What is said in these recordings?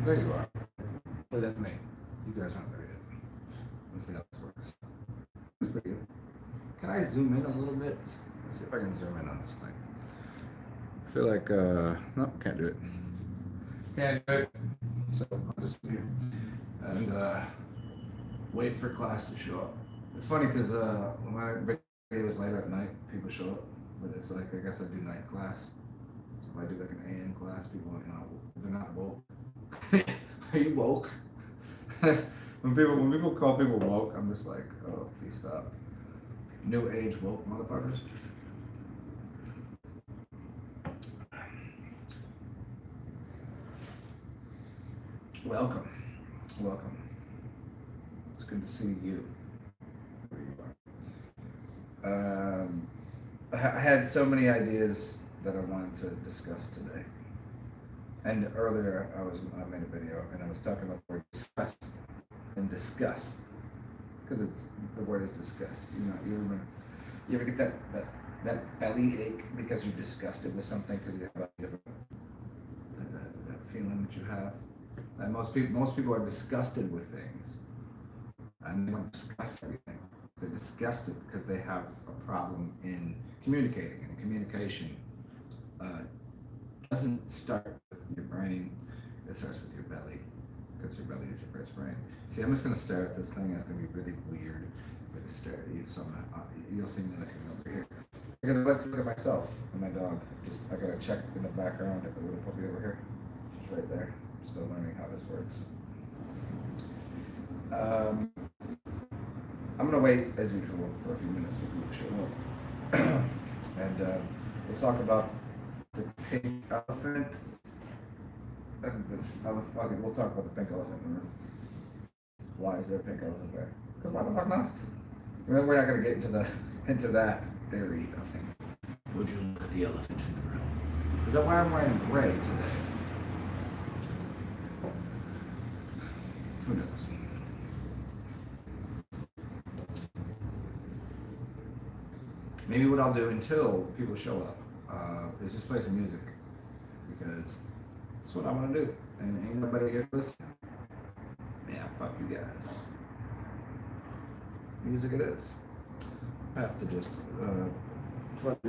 There you are. But that's me. You guys aren't there yet. Let's see how this works. It's pretty good. Can I zoom in a little bit? Let's see if I can zoom in on this thing. I feel like, no, can't do it. Can't do it. So I'll just do and wait for class to show up. It's funny because when my videos later at night, people show up, but it's like, I guess I do night class. So if I do like an AM class, people, they're not woke. Are you woke? when people call people woke, I'm just like, oh, please stop. New age woke motherfuckers. Welcome. It's good to see you. Where you are. I had so many ideas that I wanted to discuss today. And earlier I made a video and I was talking about the word disgust and disgust. Because the word is disgust. You ever get that belly ache because you're disgusted with something because you have that feeling that you have? And most people are disgusted with things. And they don't discuss everything. They're disgusted because they have a problem in communicating. And communication doesn't start with your brain, it starts with your belly. Because your belly is your first brain. See, I'm just going to stare at this thing. It's going to be really weird. I'm going to stare at you. So you'll see me looking over here. Because I like to look at myself and my dog. I got to check in the background at the little puppy over here. She's right there. I'm still learning how this works. I'm going to wait, as usual, for a few minutes for people to show up. And we'll talk about the pink elephant. Okay, we'll talk about the pink elephant in the room. Why is there a pink elephant there? Because why the fuck not? Remember, we're not going to get into that theory of things. Would you look at the elephant in the room? Is that why I'm wearing gray today? Who knows? Maybe what I'll do until people show up is just play some music, because that's what I want to do. And ain't nobody here to listen. Yeah, fuck you guys. Music it is. I have to just plug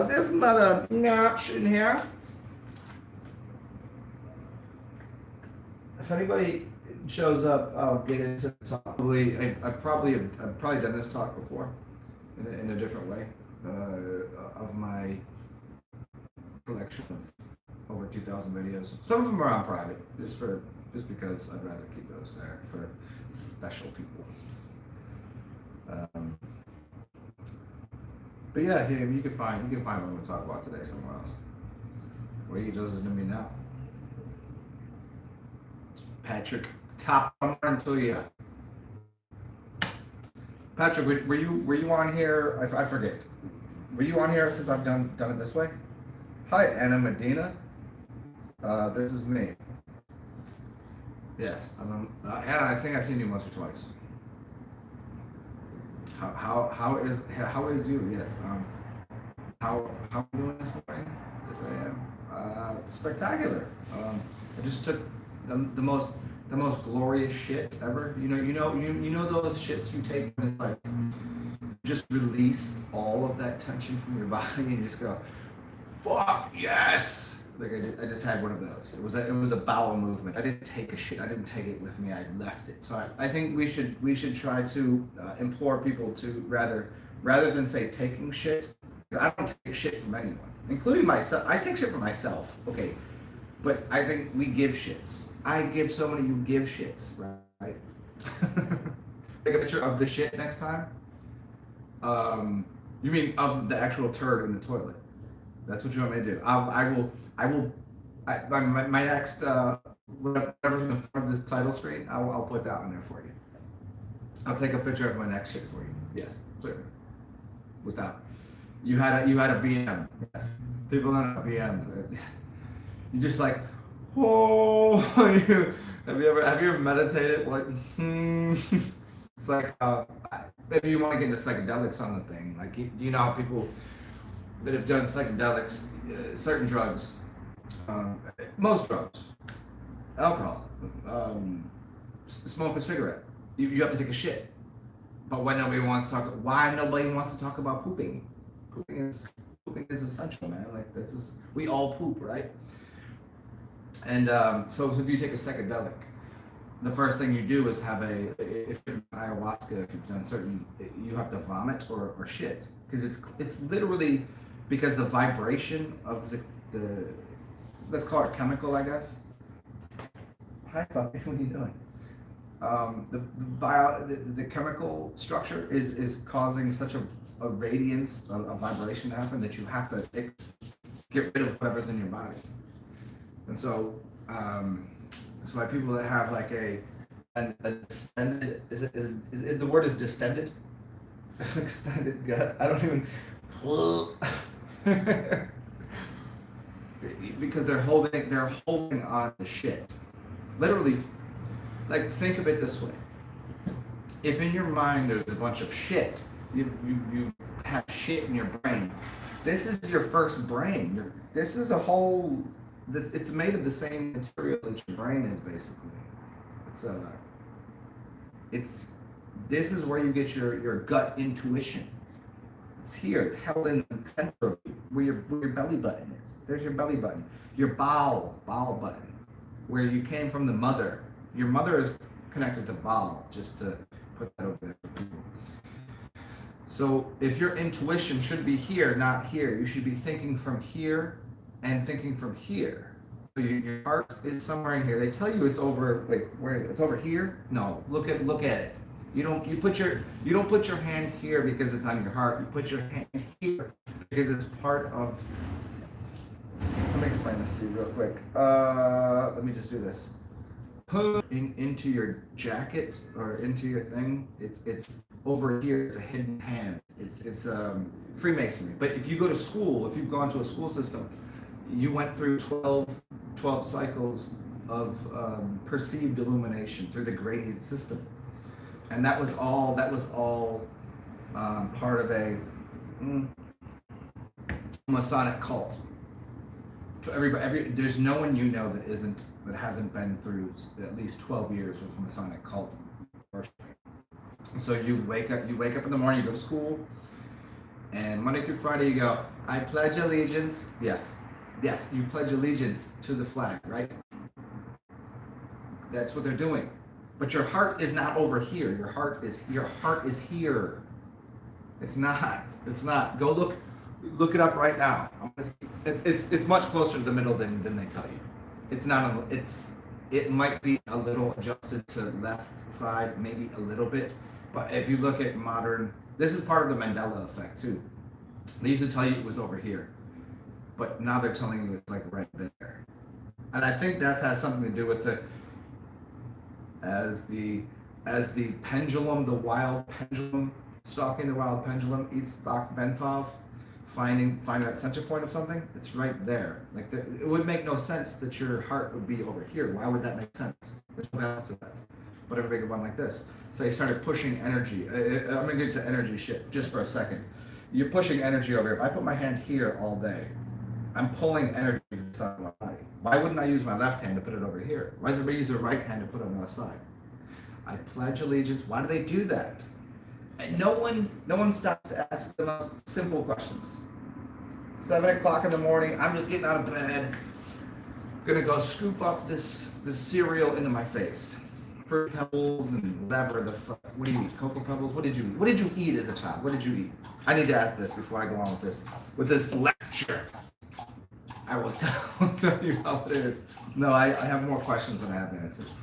this mother notch in here. If anybody shows up, I'll get into the talk. I've probably done this talk before in a different way of my collection of over 2,000 videos. Some of them are on private, just because I'd rather keep those there for special people. But yeah, you can find what I'm going to talk about today somewhere else. Where you just listen to me now. Patrick, top until you. Patrick, were you on here? I forget. Were you on here since I've done it this way? Hi, Anna Medina. This is me. Yes, Anna. I think I've seen you once or twice. How is you? Yes. How are you doing this morning? This AM. Spectacular. I just took the most glorious shit ever. You know those shits you take when it's like just release all of that tension from your body and you just go, fuck yes. Like I just had one of those. It was a bowel movement. I didn't take a shit. I didn't take it with me. I left it. So I think we should try to implore people to rather than say taking shit. I don't take shit from anyone, including myself. I take shit from myself. Okay, but I think we give shits. I give so many. You give shits, right? Take a picture of the shit next time. You mean of the actual turd in the toilet? That's what you want me to do. I will. My next whatever's in the front of this title screen, I'll put that on there for you. I'll take a picture of my next shit for you. Yes, certainly. Without you had a BM. Yes, people don't have BMs. You just like, oh. Have you ever meditated? Like, It's like if you want to get into psychedelics on the thing, like do you know how people that have done psychedelics, certain drugs, most drugs, alcohol, smoke a cigarette. You have to take a shit. But why nobody wants to talk about pooping? Pooping is essential, man. Like this is we all poop, right? And so if you take a psychedelic, the first thing you do is have if you're ayahuasca, if you've done certain, you have to vomit or shit because it's literally because the vibration of the let's call it chemical, I guess. Hi, puppy. What are you doing? The chemical structure is causing such a radiance, a vibration to happen that you have to get rid of whatever's in your body. And so that's why people that have like a distended, is it the word is distended? Extended gut. I don't even because they're holding on to shit. Literally, like think of it this way. If in your mind there's a bunch of shit, you have shit in your brain. This is your first brain. This is a whole. It's made of the same material that your brain is basically. This is where you get your gut intuition. It's here. It's held in the center of you, where your belly button is. There's your belly button. Your bowel button, where you came from the mother. Your mother is connected to bowel, just to put that over there for people. So if your intuition should be here, not here, you should be thinking from here and thinking from here. So your heart is somewhere in here. They tell you it's over. Wait, where is it? It's over here. No, look at it. You don't put your hand here because it's on your heart. You put your hand here because it's part of. Let me explain this to you real quick. Let me just do this. Put into your jacket or into your thing. It's over here. It's a hidden hand. It's Freemasonry. But if you go to school, if you've gone to a school system, you went through 12 cycles of perceived illumination through the gradient system, and that was all part of a Masonic cult. So there's no one you know that hasn't been through at least 12 years of Masonic cult worship. So you wake up in the morning, you go to school, and Monday through Friday you go, I pledge allegiance. Yes, you pledge allegiance to the flag, right? That's what they're doing. But your heart is not over here. Your heart is here. It's not. Go look it up right now. It's much closer to the middle than they tell you. It's not. It might be a little adjusted to left side, maybe a little bit. But if you look at modern, this is part of the Mandela effect too. They used to tell you it was over here, but now they're telling you it's like right there. And I think that has something to do with as the pendulum, the wild pendulum, stalking the wild pendulum, Itzhak Bentov, finding that center point of something. It's right there. Like it would make no sense that your heart would be over here. Why would that make sense? There's no balance to that. But if I make one like this, so you started pushing energy. I'm gonna get to energy shit just for a second. You're pushing energy over here. If I put my hand here all day, I'm pulling energy inside my body. Why wouldn't I use my left hand to put it over here? Why does everybody use their right hand to put it on the left side? I pledge allegiance. Why do they do that? And no one stops to ask the most simple questions. 7 o'clock in the morning, I'm just getting out of bed. Gonna go scoop up this cereal into my face. Fruit Pebbles and whatever the fuck. What do you eat? Cocoa Pebbles? What did you eat? What did you eat as a child? What did you eat? I need to ask this before I go on with this lecture. I will tell you how it is. No, I have more questions than I have answers.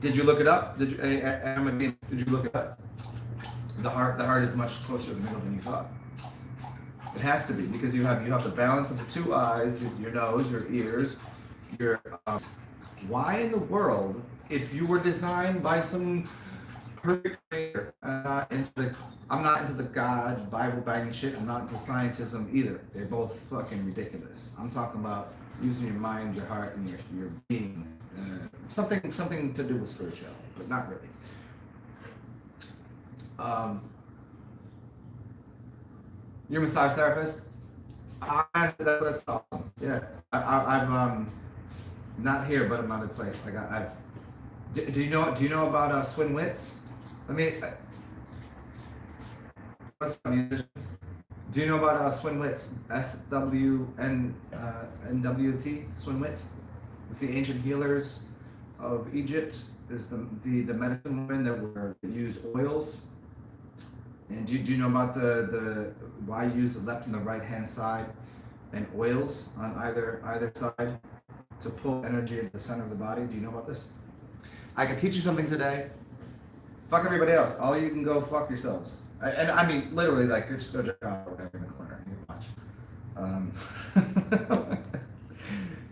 Did you look it up? Did you look it up? The heart is much closer to the middle than you thought. It has to be because you have the balance of the two eyes, your nose, your ears, your. Why in the world, if you were designed by some perfect creator, I'm not into the God Bible banging shit. I'm not into scientism either. They're both fucking ridiculous. I'm talking about using your mind, your heart, and your being. Something to do with spirituality, but not really. You're a massage therapist? That's awesome. Yeah, I I've not here, but another place. Like I've. Do you know about Swin Wits? Let me. What's up, musicians? Do you know about Swin Wits? SWNWT. Swin Wit. It's the ancient healers of Egypt. Is the medicine women that used oils. And do you know about the why you use the left and the right hand side and oils on either side to pull energy into the center of the body? Do you know about this? I can teach you something today. Fuck everybody else. All you can go fuck yourselves. And I mean literally, like, just go check out whatever in the corner and you watch.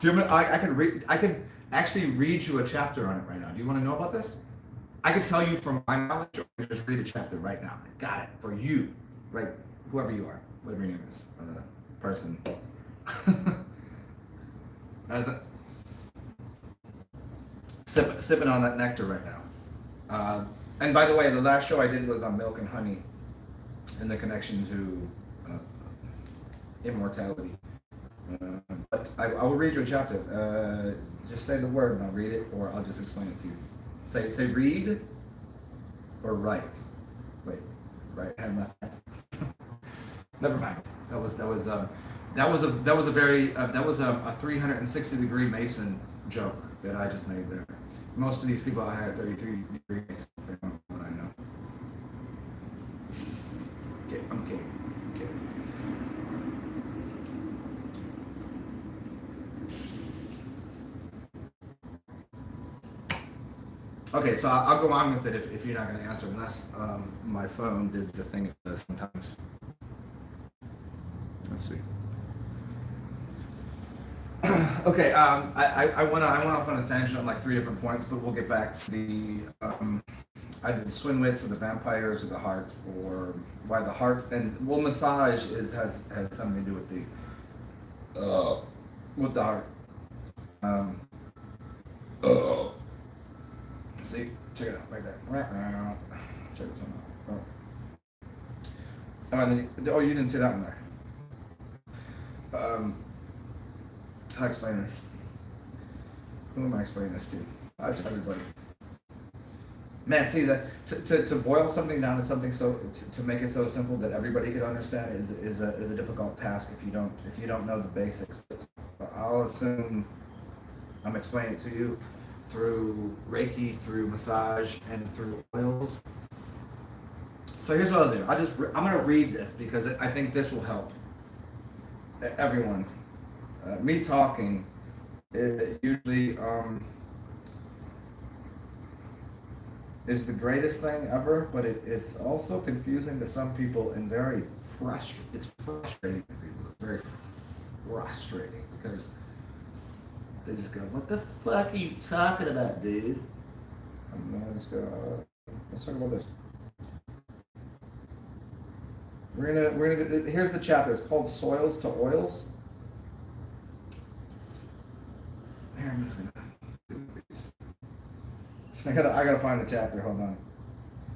Do you I can actually read you a chapter on it right now. Do you want to know about this? I can tell you from my knowledge, or I can just read a chapter right now. Got it. For you. Right? Whoever you are. Whatever your name is. Person. As a, sipping on that nectar right now. And by the way, the last show I did was on milk and honey and the connection to immortality. But I will read you a chapter. Just say the word and I'll read it, or I'll just explain it to you. Say read or write. Wait, right hand, left hand. Never mind. That was a very 360-degree Mason joke that I just made there. Most of these people I had 33-degree Masons. They don't know what I know. Okay, I'm kidding. Okay, so I'll go on with it if you're not going to answer, unless my phone did the thing it does sometimes. Let's see. Okay, I went off on a tangent on like 3 different points, but we'll get back to the either the Swin Wits or the vampires or the heart, or why the heart, and massage has something to do with the heart. See, check it out right there. Check this one out. Oh, you didn't see that one there. How to explain this? Who am I explaining this to? To everybody. Man, see that to boil something down to something to make it so simple that everybody could understand is a difficult task if you don't know the basics. I'll assume I'm explaining it to you through Reiki, through massage, and through oils. So here's what I'll do. I'm gonna read this because I think this will help everyone. Me talking usually is the greatest thing ever, but it's also confusing to some people and it's frustrating to people. It's very frustrating because they just go, "What the fuck are you talking about, dude?" I'm gonna just go, let's talk about this. We're gonna here's the chapter. It's called Soils to Oils. I gotta find the chapter. Hold on.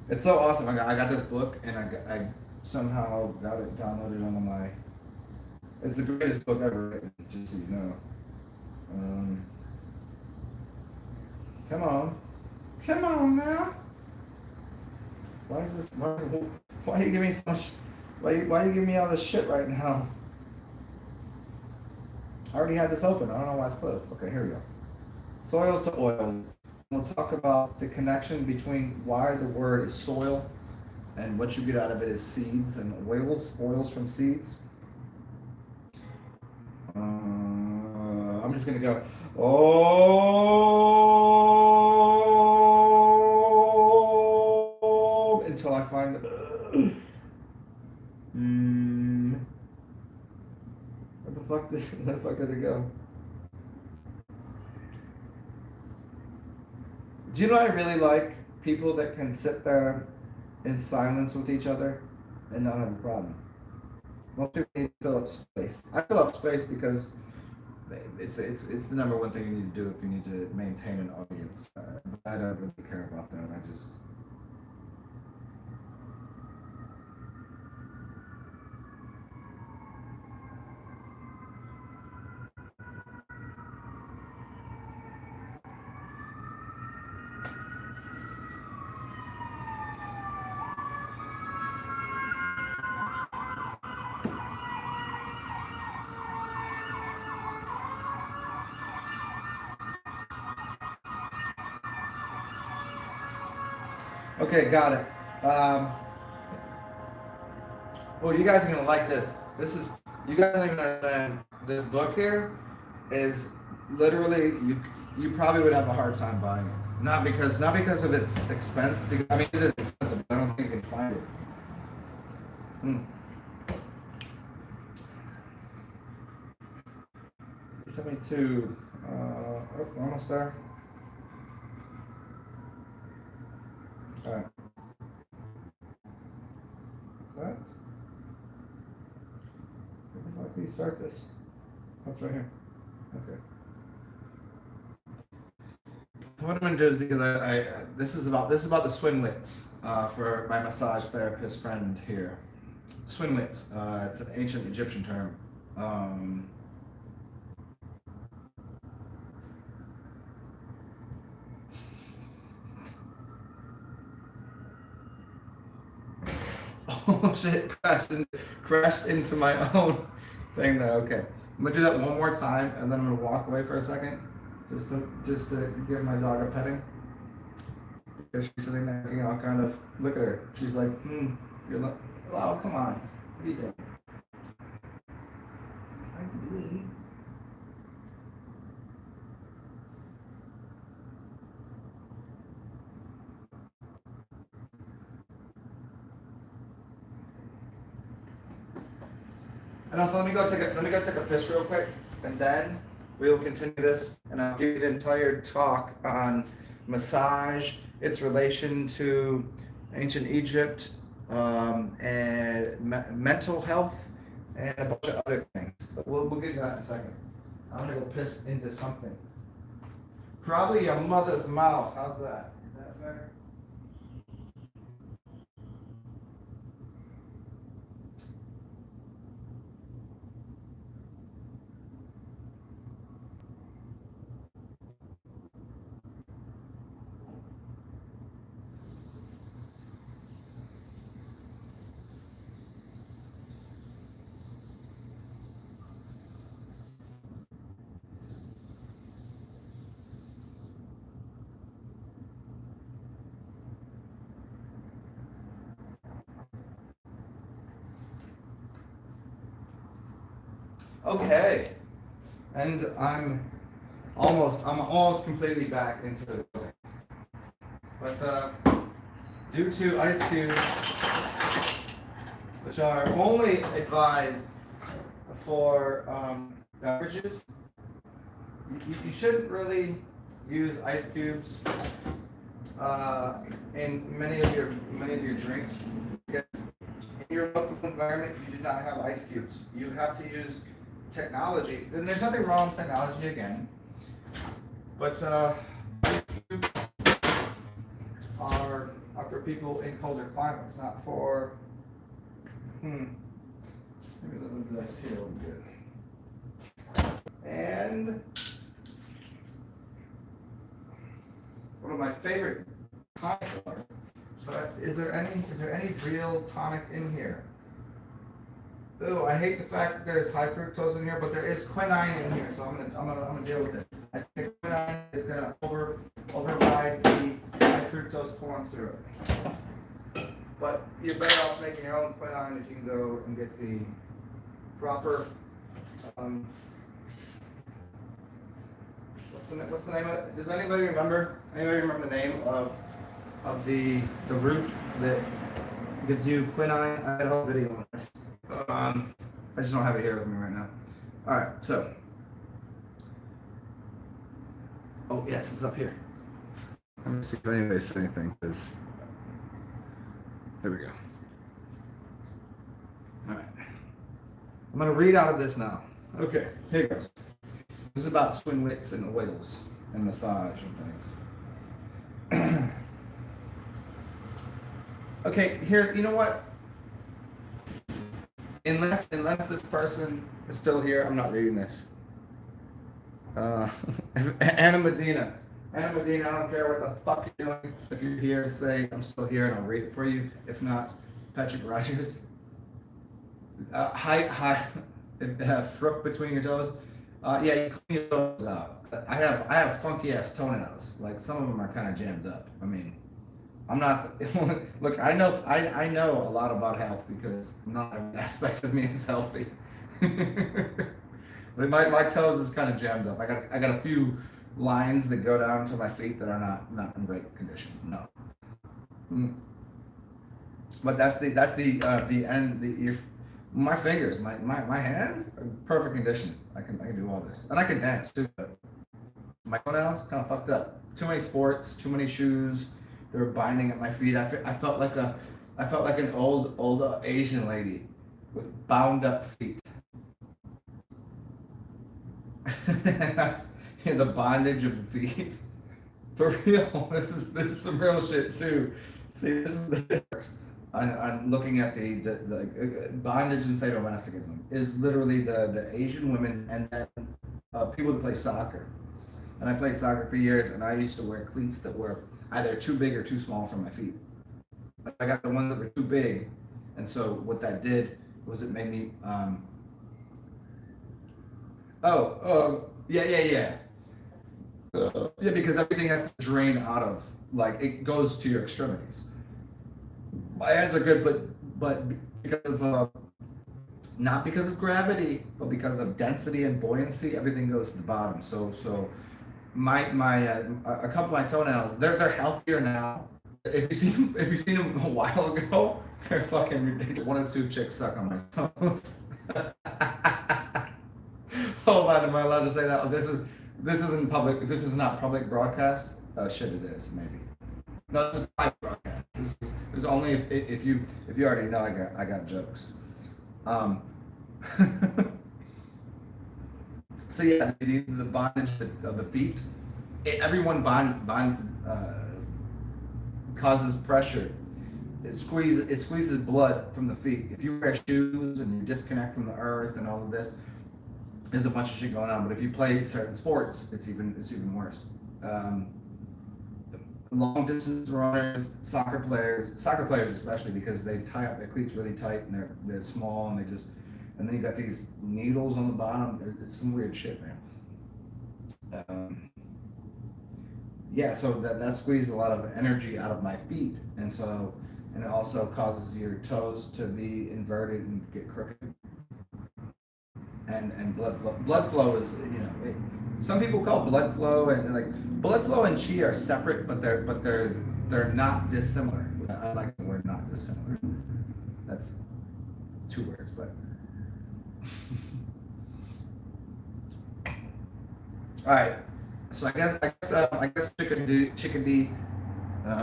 It's so awesome. I got this book and I somehow got it downloaded onto my. It's the greatest book ever written. Just so you know. Come on now. Why is this? Why are you giving me so much? Why are you giving me all this shit right now? I already had this open. I don't know why it's closed. Okay, here we go. Soils to oils. We'll talk about the connection between why the word is soil and what you get out of it is seeds and oils from seeds. I'm just going to go, oh, until I find it. Where the fuck did it go? Do you know I really like people that can sit there in silence with each other and not have a problem? Most people need to fill up space. I fill up space because it's the number one thing you need to do if you need to maintain an audience. I don't really care about that. I just. Okay, got it. Well, you guys are gonna like this. This is you guys are gonna understand. This book here is literally you probably would have a hard time buying it. Not because of its expense. Because I mean it is expensive. But I don't think you can find it. Hmm. 72. Almost there. All right. Is that? Where the fuck do you start this? That's right here. Okay. What I'm gonna do is because I this is about the Swinwits for my massage therapist friend here. Swinwits. It's an ancient Egyptian term. Um, oh shit! Crashed into my own thing there. Okay, I'm gonna do that one more time, and then I'm gonna walk away for a second, just to give my dog a petting. Because she's sitting there, you know, kind of look at her. She's like, you're like, oh, come on, what are you doing? And also, let me go take a piss real quick, and then we will continue this, and I'll give you the entire talk on massage, its relation to ancient Egypt, and mental health, and a bunch of other things. But we'll get to that in a second. I'm gonna go piss into something. Probably your mother's mouth. How's that? Is that better? Okay. And I'm almost completely back into the building. But due to ice cubes, which are only advised for beverages, you shouldn't really use ice cubes in many of your drinks because in your local environment you do not have ice cubes. You have to use technology. And there's nothing wrong with technology again, but ice cubes are for people in colder climates, not for maybe a little bit of this here will be good. And one of my favorite tonic are, but is there any real tonic in here? Ooh, I hate the fact that there's high fructose in here, but there is quinine in here, so I'm gonna deal with it. I think quinine is gonna override the high fructose corn syrup. But you're better off making your own quinine if you can go and get the proper. What's the name of it? Does anybody remember? Anybody remember the name of the root that gives you quinine? I had a whole video on this. I just don't have it here with me right now. All right, so. Oh yes, it's up here. Let me see if anybody said anything. Because there we go. All right. I'm gonna read out of this now. Okay, here goes. This is about Swinwits and oils and massage and things. Okay, here. You know what? Unless this person is still here, I'm not reading this. Anna Medina, I don't care what the fuck you're doing. If you're here, say I'm still here and I'll read it for you. If not, Patrick Rogers. Hi. Fruit between your toes. Yeah, you clean your toes out. I have funky ass toenails. Like some of them are kind of jammed up. I mean, I'm not. Look, I know a lot about health because not every aspect of me is healthy. My toes is kind of jammed up. I got a few lines that go down to my feet that are not in great condition. No. Mm. But the end. If my fingers, my hands are in perfect condition. I can do all this, and I can dance too. But my toenails kind of fucked up. Too many sports, too many shoes. They were binding at my feet. I felt like an old Asian lady with bound up feet. That's the bondage of the feet. For real, this is some real shit too. See, this is the difference. On looking at the bondage and sadomasochism is literally the Asian women and then people that play soccer. And I played soccer for years, and I used to wear cleats that were either too big or too small for my feet. I got the ones that were too big, and so what that did was it made me. Yeah. Yeah, because everything has to drain out of, like, it goes to your extremities. My hands are good, but because of not because of gravity, but because of density and buoyancy, everything goes to the bottom. So my a couple of my toenails, they're healthier now. If you seen them a while ago, they're fucking ridiculous. One or two chicks suck on my toes. Hold on, am I allowed to say that? Oh, this isn't public. This is not public broadcast. Shit, it is maybe. No, this is private broadcast. This is only if you already know. I got jokes. So yeah, the bondage of the feet. Everyone causes pressure. It squeezes blood from the feet. If you wear shoes and you disconnect from the earth and all of this, there's a bunch of shit going on. But if you play certain sports, it's even worse. Long distance runners, soccer players especially, because they tie up their cleats really tight and they're small and and then you got these needles on the bottom. It's some weird shit, man. Yeah, so that squeezes a lot of energy out of my feet, and it also causes your toes to be inverted and get crooked. And blood flow is, some people call blood flow and like blood flow and chi are separate, but they're not dissimilar. I like the word not dissimilar. That's 2 words, but all right. So I guess Chickadee,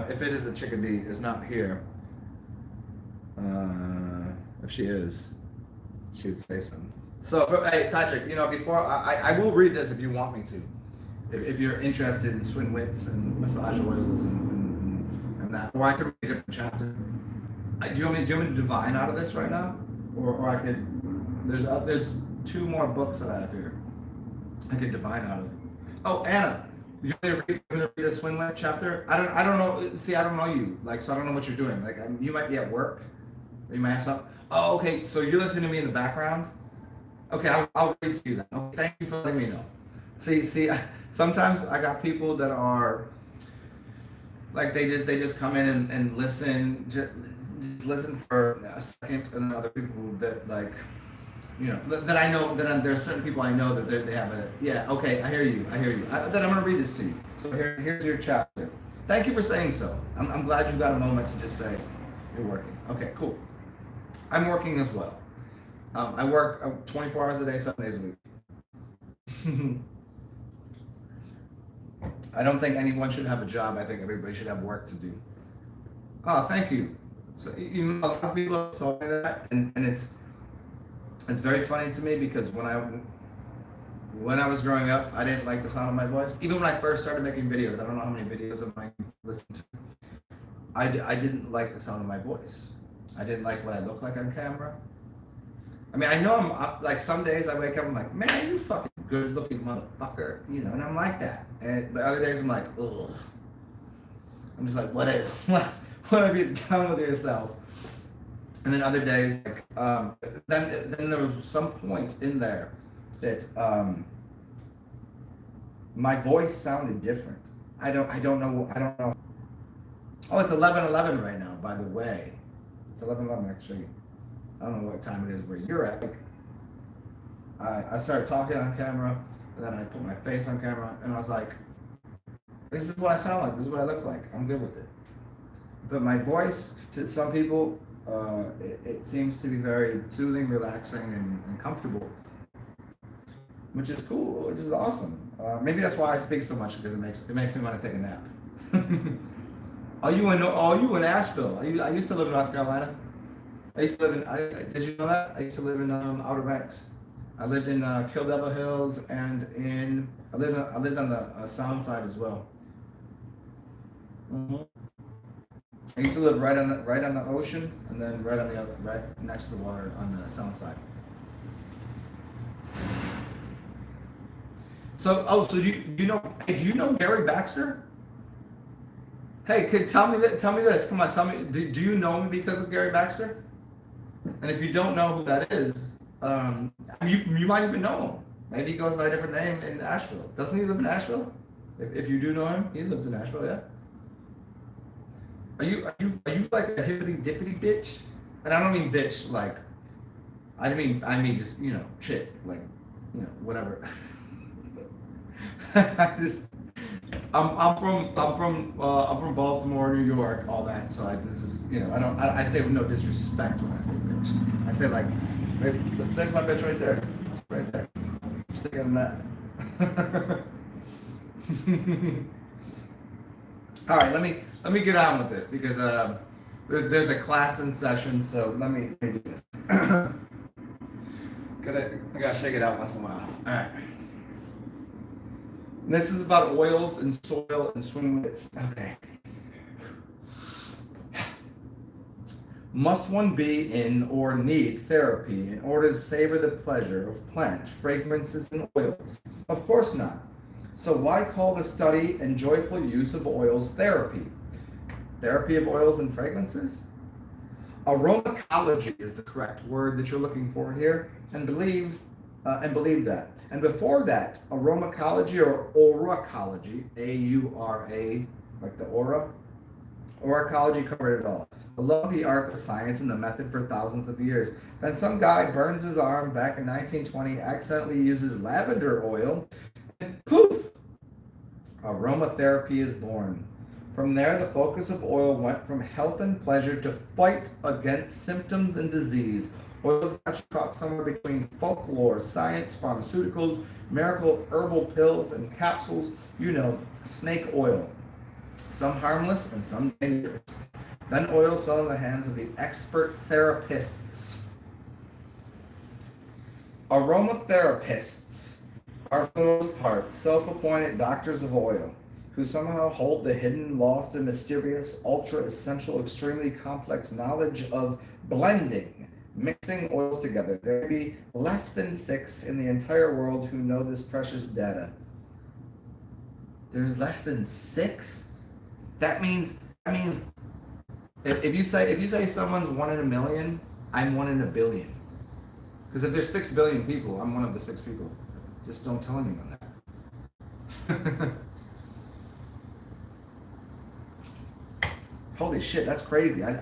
if it is a Chickadee, is not here. If she is, she would say something. So, hey, Patrick, before I will read this if you want me to. If you're interested in swing wits and massage oils and that, or I could read a different chapter. Do you want me to divine out of this right now, or I could? There's 2 more books that I have here. I could divine out of. Oh, Anna, you want me to read the swing wit chapter? I don't know. See, I don't know you, so I don't know what you're doing. You might be at work, or you might have something. Oh, okay. So you're listening to me in the background. Okay, I'll read to you then. Okay, thank you for letting me know. See, sometimes I got people that are they just come in and listen, just listen for a second, and then other people that that I know that there are certain people I know that they have okay, I hear you. Then I'm gonna read this to you. So here's your chapter. Thank you for saying so. I'm glad you got a moment to just say you're working. Okay, cool. I'm working as well. I work 24 hours a day, 7 days a week. I don't think anyone should have a job. I think everybody should have work to do. Oh, thank you. So, a lot of people have told me that, and it's very funny to me because when I was growing up, I didn't like the sound of my voice. Even when I first started making videos, I don't know how many videos of mine you've listened to. I didn't like the sound of my voice. I didn't like what I looked like on camera. I mean, I know I'm up, some days I wake up, I'm like, man, you fucking good looking motherfucker, and I'm like that. But other days I'm like, ugh. I'm just like, whatever. What have you done with yourself? And then other days, then there was some point in there that my voice sounded different. I don't know Oh, it's 11:11 right now, by the way. It's 11:11 actually. I don't know what time it is where you're at. I started talking on camera, and then I put my face on camera, and I was like, this is what I sound like, this is what I look like. I'm good with it. But my voice, to some people, it seems to be very soothing, relaxing, and comfortable, which is cool, which is awesome. Maybe that's why I speak so much, because it makes me want to take a nap. Are you in Asheville? I used to live in North Carolina. I used to live in. Did you know that? I used to live in Outer Banks. I lived in Kill Devil Hills, and I lived on the Sound side as well. Hmm. I used to live right on the ocean, and then right next to the water on the Sound side. So do you know Gary Baxter? Hey, tell me this. Come on, tell me. Do you know me because of Gary Baxter? And if you don't know who that is, you might even know him. Maybe he goes by a different name in Asheville. Doesn't he live in Asheville? If you do know him, he lives in Asheville, yeah. Are you like a hippity dippity bitch? And I don't mean bitch like I mean just chick like whatever. I just I'm from Baltimore, New York, all that. So this is I say with no disrespect when I say bitch. I say like, hey, there's my bitch right there, right there. Just taking a nap. All right, let me get on with this because there's a class in session. So let me do this. I gotta shake it out once in a while. All right. And this is about oils and soil and swim wits. Okay. Must one be in or need therapy in order to savor the pleasure of plant fragrances and oils? Of course not. So why call the study and joyful use of oils therapy? Therapy of oils and fragrances? Aromacology is the correct word that you're looking for here, and believe that. And before that, aromacology or auracology, A-U-R-A, like the aura, auracology covered it all. The love of the art, the science, and the method for thousands of years. Then some guy burns his arm back in 1920, accidentally uses lavender oil, and poof, aromatherapy is born. From there, the focus of oil went from health and pleasure to fight against symptoms and disease. Oils got caught somewhere between folklore, science, pharmaceuticals, miracle herbal pills, and capsules. Snake oil. Some harmless and some dangerous. Then oils fell in the hands of the expert therapists. Aromatherapists are for the most part self-appointed doctors of oil who somehow hold the hidden, lost, and mysterious, ultra-essential, extremely complex knowledge of blending, mixing oils together. There may be less than 6 in the entire world who know this precious data. There's less than 6? That means if you say someone's 1 in a million, I'm 1 in a billion. Because if there's 6 billion people, I'm one of the 6 people. Just don't tell anyone that. Holy shit, that's crazy. I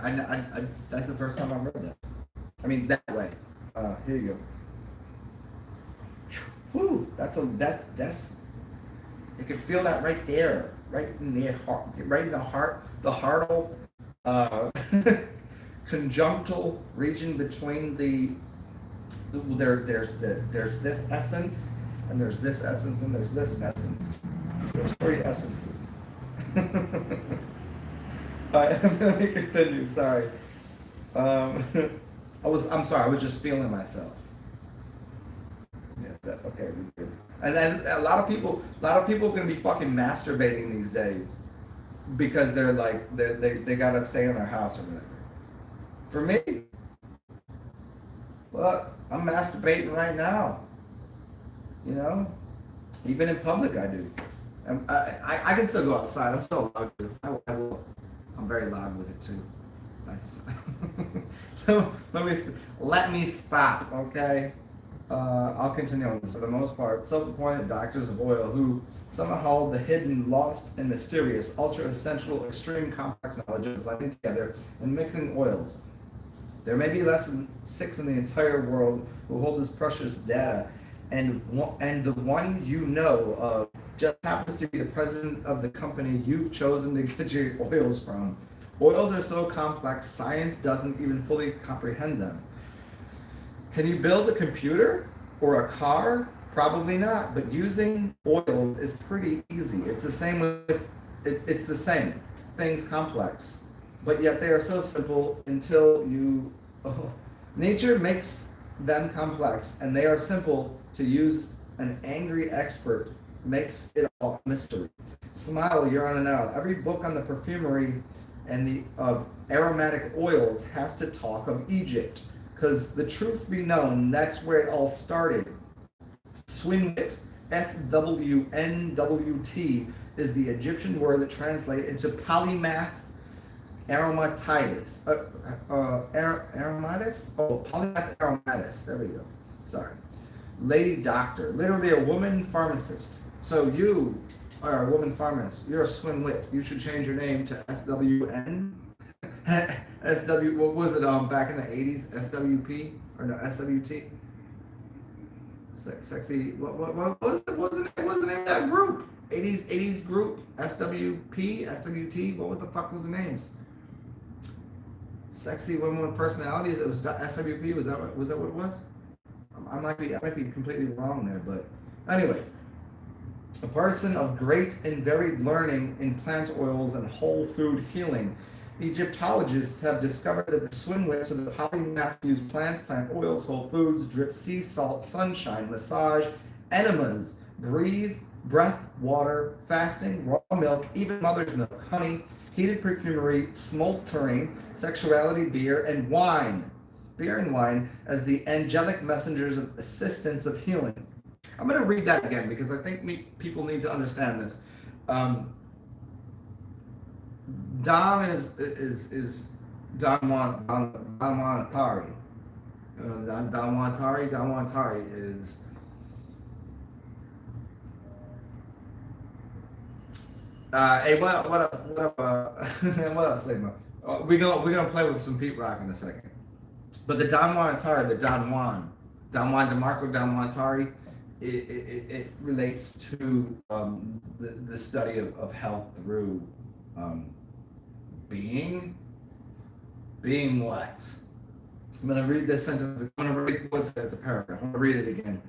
that's the first time I've heard that. I mean, that way. Here you go. Whew, that's you can feel that right there, right in the heart, right in the heartal, conjunctal region between there's this essence, and there's this essence, and there's this essence. So there's 3 essences. Let me continue. Sorry. I'm sorry. I was just feeling myself. Yeah. Okay. We good. And then a lot of people are gonna be fucking masturbating these days because they're like they gotta stay in their house or whatever. For me, well, I'm masturbating right now. Even in public, I do. I can still go outside. I'm still allowed to. I will. I'm very loud with it too. That's let me stop, okay? I'll continue on this. For the most part, self-appointed doctors of oil who somehow hold the hidden, lost, and mysterious, ultra-essential, extreme complex knowledge of blending together and mixing oils. There may be less than 6 in the entire world who hold this precious data, and the one you know of just happens to be the president of the company you've chosen to get your oils from. Oils are so complex, science doesn't even fully comprehend them. Can you build a computer or a car? Probably not, but using oils is pretty easy. It's the same with it's the same. Things complex, but yet they are so simple until you nature makes them complex, and they are simple to use. An angry expert makes it all mystery. Smile, you're on the now. Every book on the perfumery and the of aromatic oils has to talk of Egypt. Because the truth be known, that's where it all started. Swinwit, SWNWT, is the Egyptian word that translates into polymath aromatitis. Aromatis? Oh, polymath aromatis. There we go. Sorry. Lady doctor, literally a woman pharmacist. So you are a woman pharmacist. You're a swinwit. You should change your name to SWN. What was it back in the 80s? SWP or no SWT? Sexy. What was the name of that group? 80s group. SWP, SWT. What the fuck was the names? Sexy women with personalities. It was SWP. Was that what it was? I might be completely wrong there, but anyway. A person of great and varied learning in plant oils and whole food healing. Egyptologists have discovered that the swinwits of the polymaths use plants, plant oils, whole foods, drip sea salt, sunshine, massage, enemas, breath, water, fasting, raw milk, even mother's milk, honey, heated perfumery, smoldering, sexuality, beer, and wine. Beer and wine as the angelic messengers of assistance of healing. I'm going to read that again because I think people need to understand this. Don is Don Juantari. Don Juantari is hey, what up, what up, Sigma? We're gonna play with some Pete Rock in a second. But the Don Juantari, Don Juan DeMarco Don Juantari, it relates to the study of health through being what? I'm going to read this sentence. I'm going to read it's a paragraph. I'm going to read it again.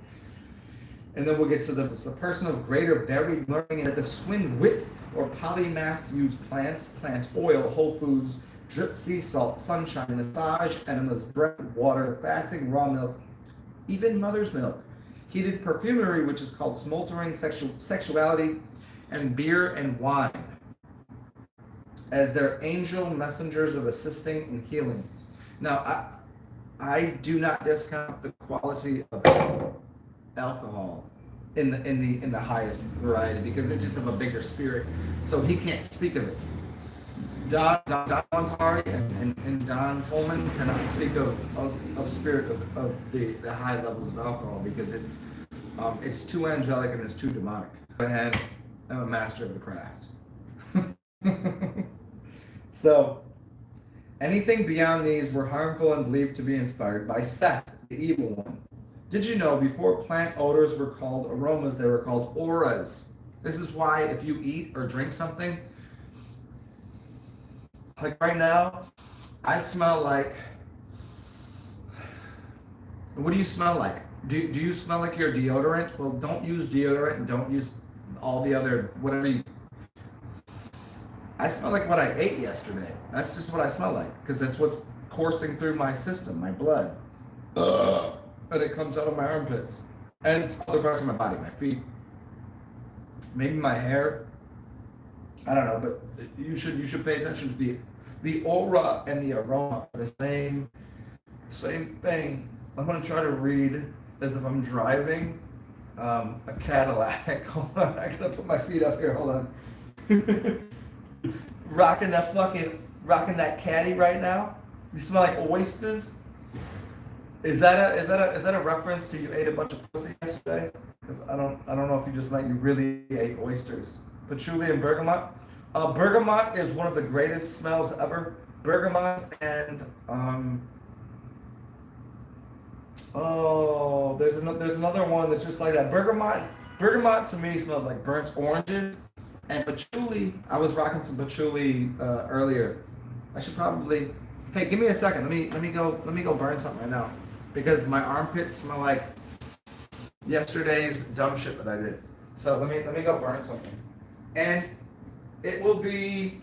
And then we'll get to the person of greater varied learning that the swinwit or polymaths use plants, plant oil, whole foods, drip sea salt, sunshine, massage, enemas, breath, water, fasting, raw milk, even mother's milk, heated perfumery, which is called smoldering, sexuality, and beer and wine, as their angel messengers of assisting and healing. Now, I do not discount the quality of alcohol in the highest variety because it's just of a bigger spirit, so he can't speak of it. Don Montari and Don Tolman cannot speak of spirit of the high levels of alcohol because it's too angelic and it's too demonic. And I'm a master of the craft. So, anything beyond these were harmful and believed to be inspired by Seth, the evil one. Did you know before plant odors were called aromas, they were called auras? This is why if you eat or drink something, like right now, I smell like, what do you smell like? Do you smell like your deodorant? Well, don't use deodorant and don't use all the other, whatever you, I smell like what I ate yesterday. That's just what I smell like because that's what's coursing through my system, my blood. And it comes out of my armpits. And it's other parts of my body, my feet, maybe my hair. I don't know, but you should pay attention to the aura and the aroma are the same thing. I'm gonna try to read as if I'm driving a Cadillac. Hold on, I gotta put my feet up here. Hold on. Rocking that caddy right now. You smell like oysters. Is that a reference to you ate a bunch of pussy yesterday? Because I don't know if you just meant you really ate oysters. Patchouli and bergamot. Bergamot is one of the greatest smells ever. Bergamot and oh, there's another one that's just like that. Bergamot to me smells like burnt oranges. And patchouli, I was rocking some patchouli earlier. I should probably. Hey, give me a second. Let me go burn something right now, because my armpits smell like yesterday's dumb shit that I did. So let me go burn something, and it'll be.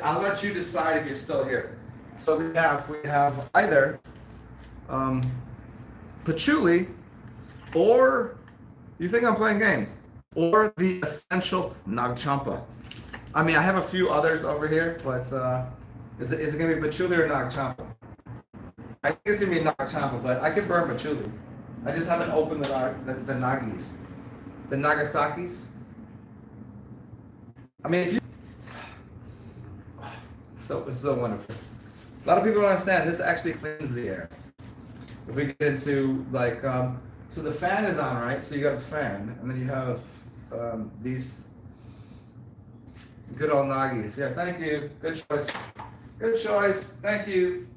I'll let you decide if you're still here. So we have either patchouli, or you think I'm playing games, or the essential nagchampa. I mean, I have a few others over here, but is it gonna be patchouli or nagchampa? I think it's gonna be nagchampa, but I can burn patchouli. I just haven't opened the nagis, the nagasakis. I mean, if you it's so wonderful. A lot of people don't understand this actually cleans the air. If we get into like so the fan is on, right? So you got a fan, and then you have these good old nagis. Yeah, thank you. Good choice. Good choice. Thank you.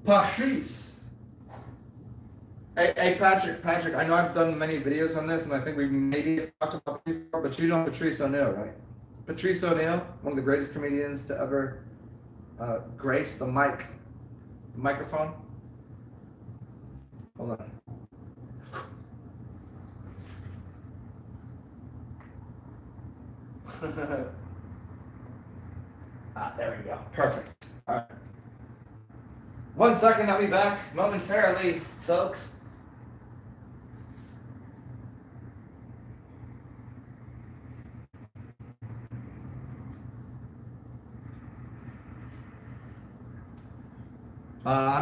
Patrice. Hey, Patrick, I know I've done many videos on this, and I think we maybe talked about it before, but you know Patrice O'Neill, right? Patrice O'Neill, one of the greatest comedians to ever grace the microphone. Hold on. There we go. Perfect. All right. 1 second, I'll be back momentarily, folks.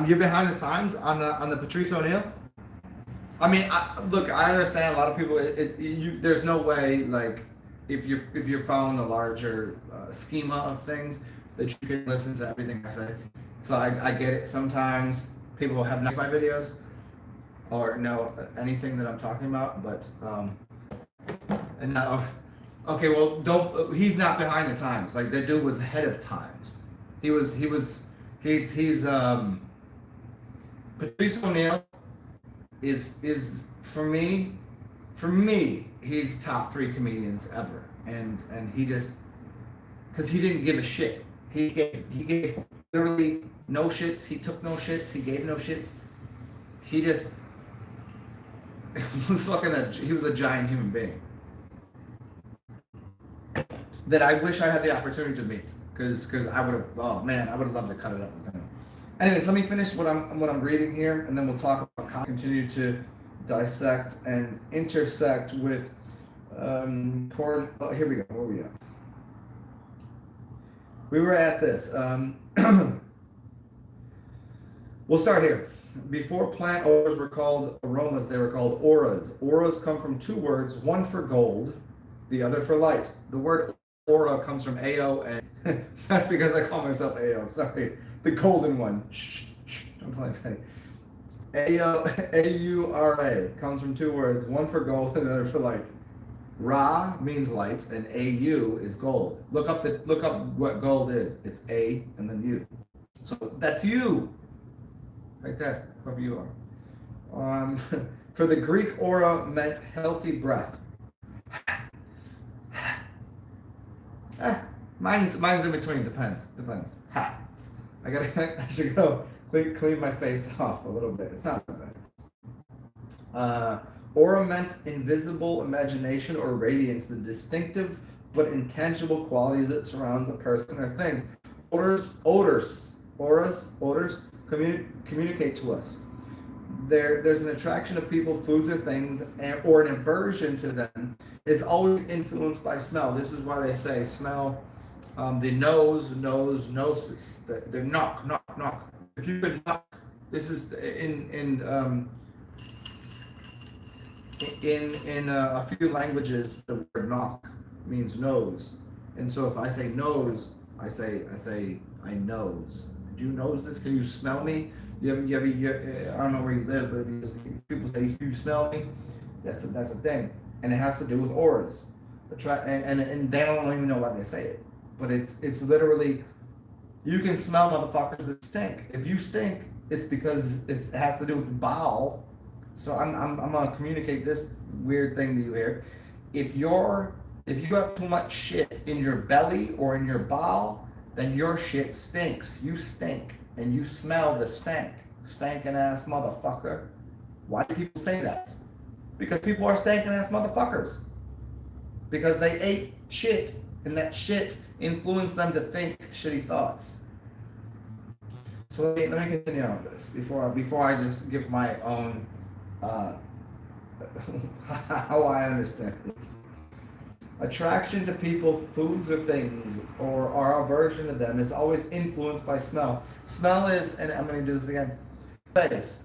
You're behind the times on the Patrice O'Neill. I mean, look, I understand a lot of people. There's no way, like, if you're following the larger schema of things, that you can listen to everything I say. So I get it. Sometimes people have not my videos or know anything that I'm talking about, but and now, okay, well, don't. He's not behind the times. Like, the dude was ahead of times. He's Patrice O'Neill is for me he's top 3 comedians ever, and he just, because he didn't give a shit. He gave literally no shits. He took no shits. He gave no shits. He just was he was a giant human being that I wish I had the opportunity to meet, because I would have, oh man, I would have loved to cut it up with him. Anyways, let me finish what I'm reading here, and then we'll talk about continue to dissect and intersect with here we go. Where we at? We were at this. We'll start here. Before plant odors were called aromas, they were called auras. Auras come from 2 words, one for gold, the other for light. The word aura comes from AO, and that's because I call myself AO. Sorry, the golden one. Shh, don't play fake. AURA comes from 2 words, one for gold and the other for light. Ra means light, and AU is gold. Look up what gold is. It's A and then U. So that's you, right there, whoever you are. For the Greek, aura meant healthy breath. Mine's in between. Depends. Ha. I should go clean my face off a little bit. It's not that bad. Aura meant invisible imagination or radiance, the distinctive but intangible qualities that surrounds a person or thing. Auras communicate to us. There's an attraction of people, foods, or things, or an aversion to them is always influenced by smell. This is why they say smell. The noses. The knock. If you could knock, this is in a few languages, the word knock means nose, and so if I say nose, I say I nose. Do you nose this? Can you smell me? I don't know where you live, but if people say you smell me, that's a thing, and it has to do with auras. And they don't even know why they say it, but it's literally, you can smell motherfuckers that stink. If you stink, it's because it has to do with bowel. So I'm gonna communicate this weird thing to you here. If you have too much shit in your belly or in your bowel, then your shit stinks. You stink, and you smell the stank. Stankin' ass motherfucker. Why do people say that? Because people are stankin' ass motherfuckers. Because they ate shit, and that shit influenced them to think shitty thoughts. So let me continue on with this before I just give my own how I understand it. Attraction to people, foods, or things, or our aversion to them is always influenced by smell. Smell is, and I'm going to do this again, face,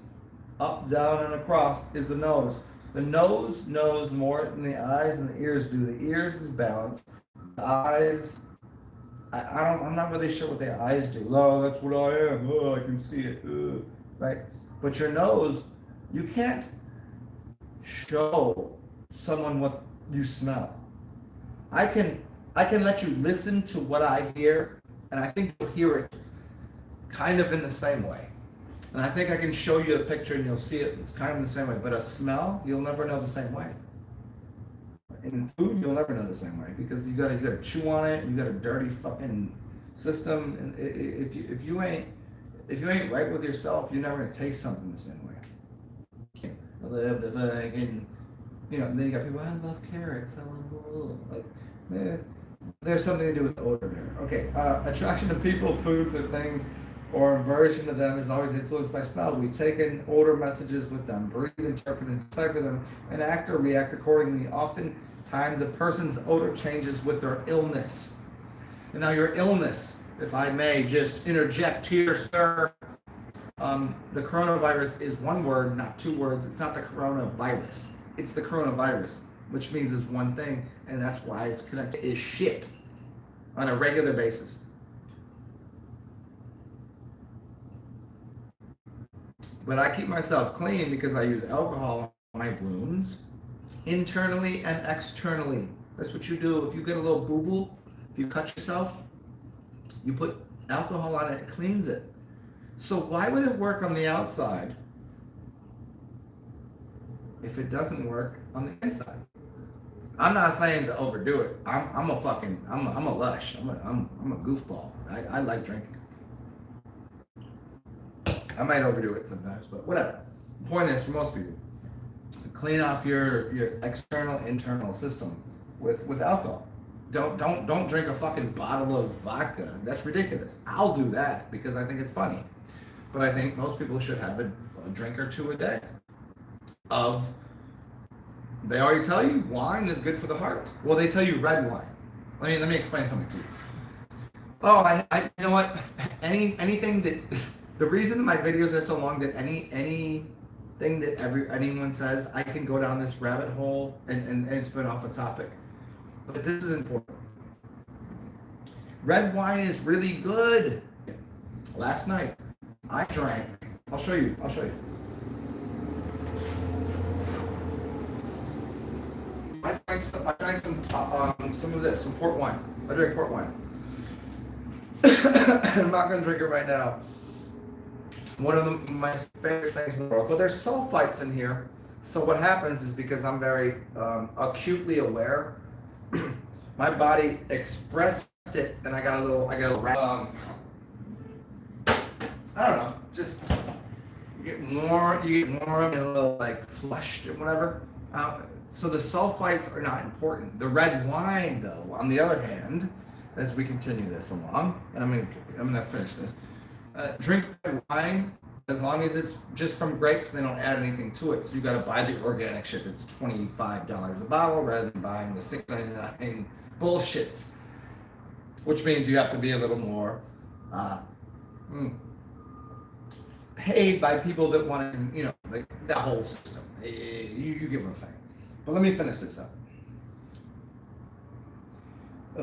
up, down, and across is the nose. The nose knows more than the eyes and the ears do. The ears is balanced. The eyes, I'm not really sure what the eyes do. Oh, that's what I am. Oh, I can see it. Right? But your nose, you can't show someone what you smell. I can let you listen to what I hear, and I think you'll hear it kind of in the same way. And I think I can show you a picture and you'll see it. It's kind of the same way. But a smell, you'll never know the same way. In food, you'll never know the same way because you gotta chew on it. You got a dirty fucking system, and if you ain't right with yourself, you're never gonna taste something the same way. I love the fucking, then you got people, I love carrots. I love, like, man, there's something to do with the odor there. Okay, attraction to people, foods, or things, or aversion to them is always influenced by smell. We take in odor messages with them, breathe, interpret, and decipher them, and act or react accordingly. Oftentimes, a person's odor changes with their illness. And now your illness, if I may just interject here, sir, the coronavirus is one word, not two words. It's not the coronavirus. It's the coronavirus, which means it's one thing, and that's why it's connected is shit on a regular basis. But I keep myself clean because I use alcohol on my wounds, internally and externally. That's what you do. If you get a little boo-boo, if you cut yourself, you put alcohol on it, it cleans it. So why would it work on the outside if it doesn't work on the inside? I'm not saying to overdo it. I'm a lush. I'm a goofball. I like drinking. I might overdo it sometimes, but whatever. The point is, for most people, clean off your external, internal system with alcohol. Don't drink a fucking bottle of vodka. That's ridiculous. I'll do that because I think it's funny. But I think most people should have a drink or two a day. They already tell you wine is good for the heart. Well, they tell you red wine. Let me explain something to you. Oh, I you know what? Anything that the reason my videos are so long that anything that anyone says, I can go down this rabbit hole and spin off a topic. But this is important. Red wine is really good. Last night, I drank. I'll show you. I drank some of this, some port wine. I drank port wine. I'm not gonna drink it right now. One of my favorite things in the world. But there's sulfites in here. So what happens is because I'm very acutely aware, my body expressed it, and I got a little I don't know, just you get warm and a little like flushed and whatever. So the sulfites are not important. The red wine, though, on the other hand, as we continue this along, and I'm gonna finish this. Drink red wine as long as it's just from grapes. They don't add anything to it, so you got to buy the organic shit that's $25 a bottle rather than buying the $6.99 bullshit. Which means you have to be a little more paid by people that want to, like that whole system. You get what I'm saying. But let me finish this up.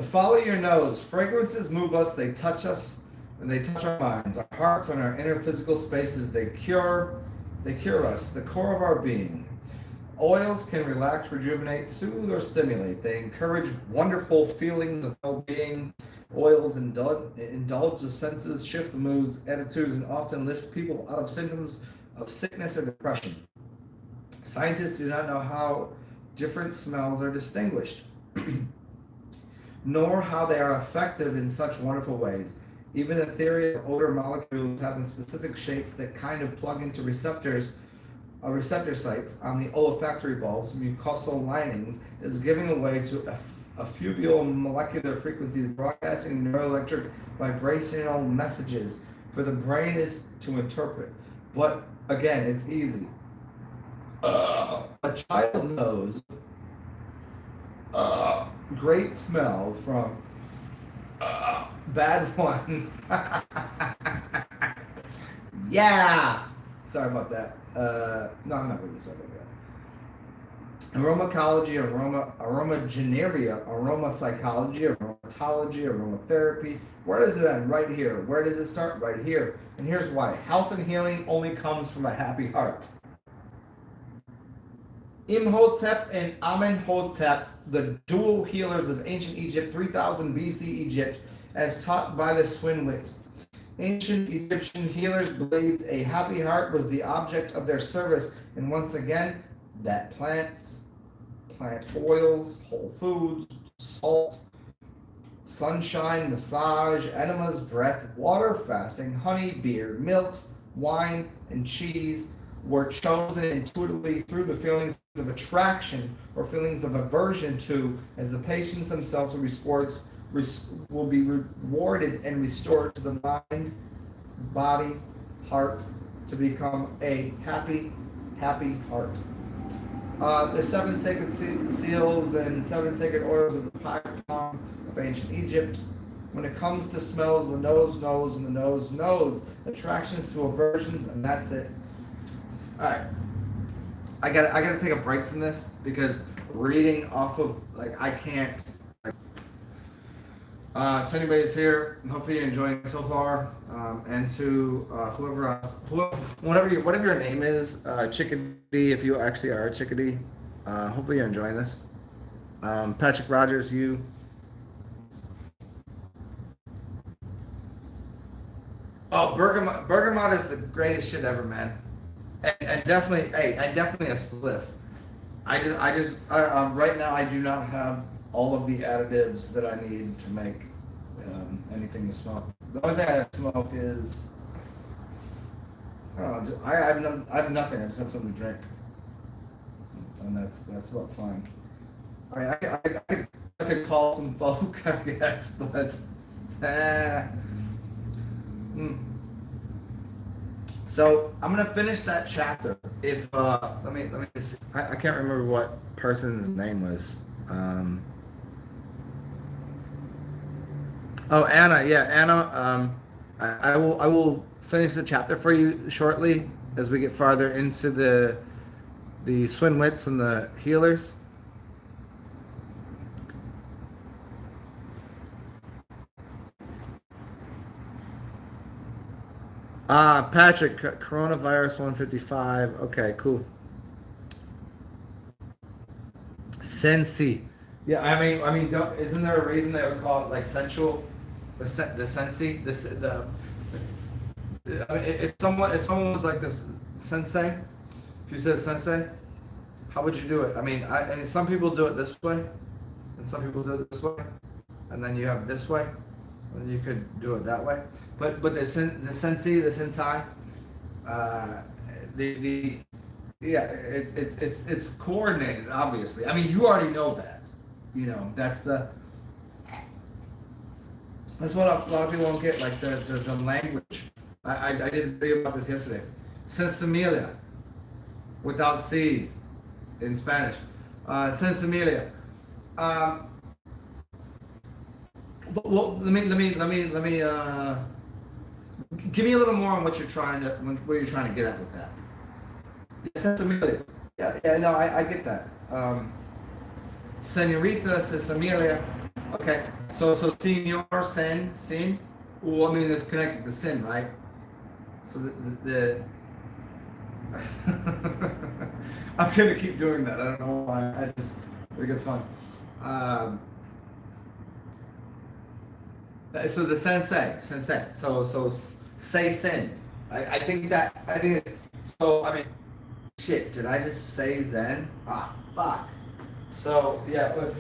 Follow your nose. Fragrances move us, they touch us, and they touch our minds, our hearts, and our inner physical spaces. They cure us, the core of our being. Oils can relax, rejuvenate, soothe, or stimulate. They encourage wonderful feelings of well-being. Oils indulge the senses, shift the moods, attitudes, and often lift people out of symptoms of sickness or depression. Scientists do not know how different smells are distinguished, nor how they are effective in such wonderful ways. Even the theory of odor molecules having specific shapes that kind of plug into receptor sites on the olfactory bulbs, mucosal linings, is giving way to effluvial molecular frequencies broadcasting neuroelectric vibrational messages for the brain is to interpret. But again, it's easy. A child knows great smell from bad one. Yeah. Sorry about that. No, I'm not really sorry about that. Aromacology, aromageneria, aromapsychology, aromatology, aromatherapy. Where does it end? Right here. Where does it start? Right here. And here's why. Health and healing only comes from a happy heart. Imhotep and Amenhotep, the dual healers of ancient Egypt, 3000 BC Egypt, as taught by the Swinwit. Ancient Egyptian healers believed a happy heart was the object of their service, and once again, that plant oils, whole foods, salt, sunshine, massage, enemas, breath, water, fasting, honey, beer, milks, wine, and cheese were chosen intuitively through the feelings of attraction or feelings of aversion to, as the patients themselves will be rewarded and restored to the mind, body, heart, to become a happy heart. The 7 sacred seals and 7 sacred oils of the palm of ancient Egypt. When it comes to smells, the nose knows, and the nose knows. Attractions to aversions, and that's it. All right, I gotta take a break from this because reading off of I can't. To anybody who's here, hopefully you're enjoying it so far, and to whoever else, whatever your name is, Chickadee, if you actually are a Chickadee, hopefully you're enjoying this. Patrick Rogers, you. Oh, Bergamot is the greatest shit ever, man. And definitely a spliff. Right now I do not have all of the additives that I need to make anything to smoke. The only thing I smoke is I don't know. I have nothing. I just have something to drink, and that's about fine. I mean, I could call some folk, I guess, but. So I'm gonna finish that chapter. If let me just, I can't remember what person's name was. Oh, Anna. Yeah, Anna. I will finish the chapter for you shortly as we get farther into the Swinwits and the healers. Patrick, coronavirus 155. Okay, cool. Sensi. Yeah, I mean, isn't there a reason they would call it like sensual? The sensi. I mean, if someone was like this sensei, if you said sensei, how would you do it? I mean, and some people do it this way, and some people do it this way, and then you have this way, and you could do it that way. But the sensei, the sensei, it's coordinated. Obviously, I mean, you already know that. You know, that's what a lot of people don't get, like the language. I did a video about this yesterday. Sensimilia, without seed, in Spanish. Sensimilia. Well, let me. Give me a little more on what you're trying to get at with that. Sensimilia. Yeah, no, I get that. Senorita, Sensimilia. Okay, so senor, sen, Well, I mean, it's connected to sin, right? So the I'm gonna keep doing that. I don't know why. I just think it's fun. Um, so the sensei. So say sin. I think it's, so. I mean, shit. Did I just say Zen? Ah, fuck. So yeah, but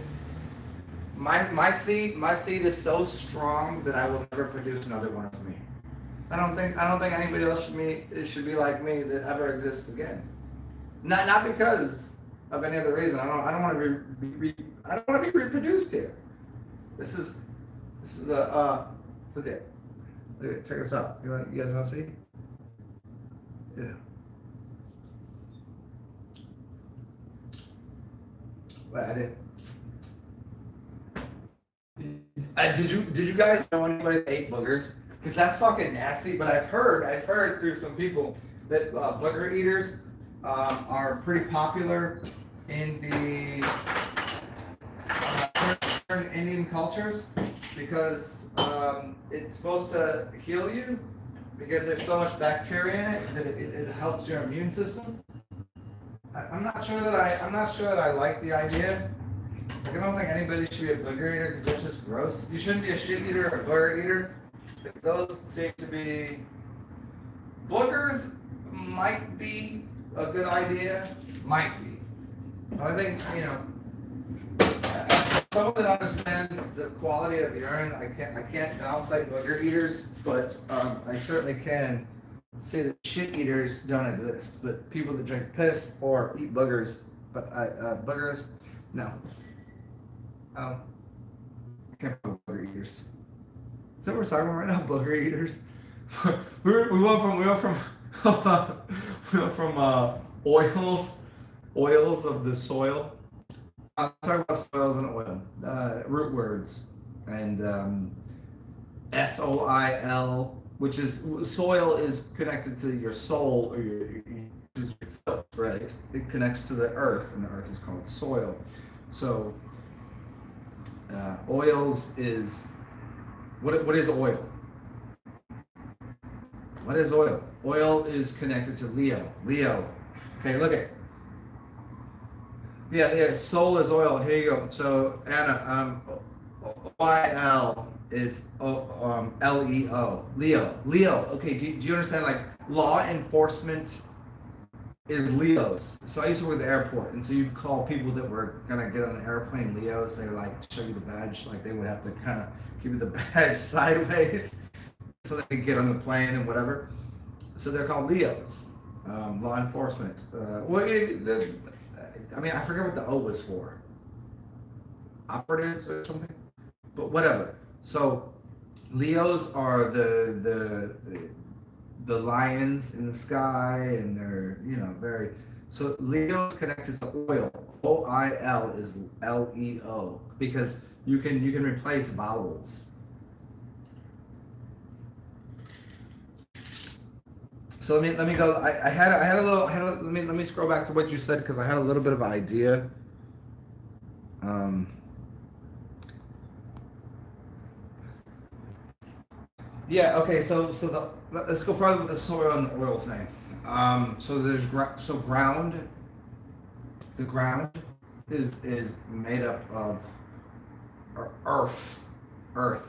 my seed is so strong that I will never produce another one of me. I don't think anybody else should be like me that ever exists again. Not because of any other reason. I don't want to I don't want to be reproduced here. This is a look at check this out. You guys want to see? Yeah. Wait, I didn't. Did you guys know anybody that ate boogers? Because that's fucking nasty. But I've heard through some people that booger eaters are pretty popular in the certain Indian cultures because it's supposed to heal you because there's so much bacteria in it that it helps your immune system. I'm not sure that I like the idea. Like, I don't think anybody should be a booger eater because that's just gross. You shouldn't be a shit eater or a booger eater because those seem to be... Boogers might be a good idea. Might be. But I think, as someone that understands the quality of urine, I can't downplay booger eaters, but I certainly can say that shit eaters don't exist. But people that drink piss or eat boogers, boogers, no. I can't find booger eaters. Is that what we're talking about right now? Booger eaters. we went from oils of the soil. I'm talking about soils and oil, root words, and SOIL, which is soil is connected to your soul or your foot, right? It connects to the earth, and the earth is called soil. So oils is what is oil? What is oil? Oil is connected to Leo. Okay, look at. Yeah. Soul is oil. Here you go. So Anna, OIL is LEO. Leo. Okay. Do you understand? Like, law enforcement is Leos. So I used to work at the airport, and so you'd call people that were gonna get on an airplane Leos. They like show you the badge. Like, they would have to kind of give you the badge sideways so they could get on the plane and whatever. So they're called Leos, law enforcement. I forget what the O was for. Operatives or something, but whatever. So Leos are the lions in the sky, and they're very. So Leo is connected to oil. OIL is LEO because you can replace vowels. So let me go. I had a little. Let me scroll back to what you said because I had a little bit of an idea. Yeah. Okay. So let's go further with the soil and the oil thing. So there's ground. The ground is made up of earth, turf.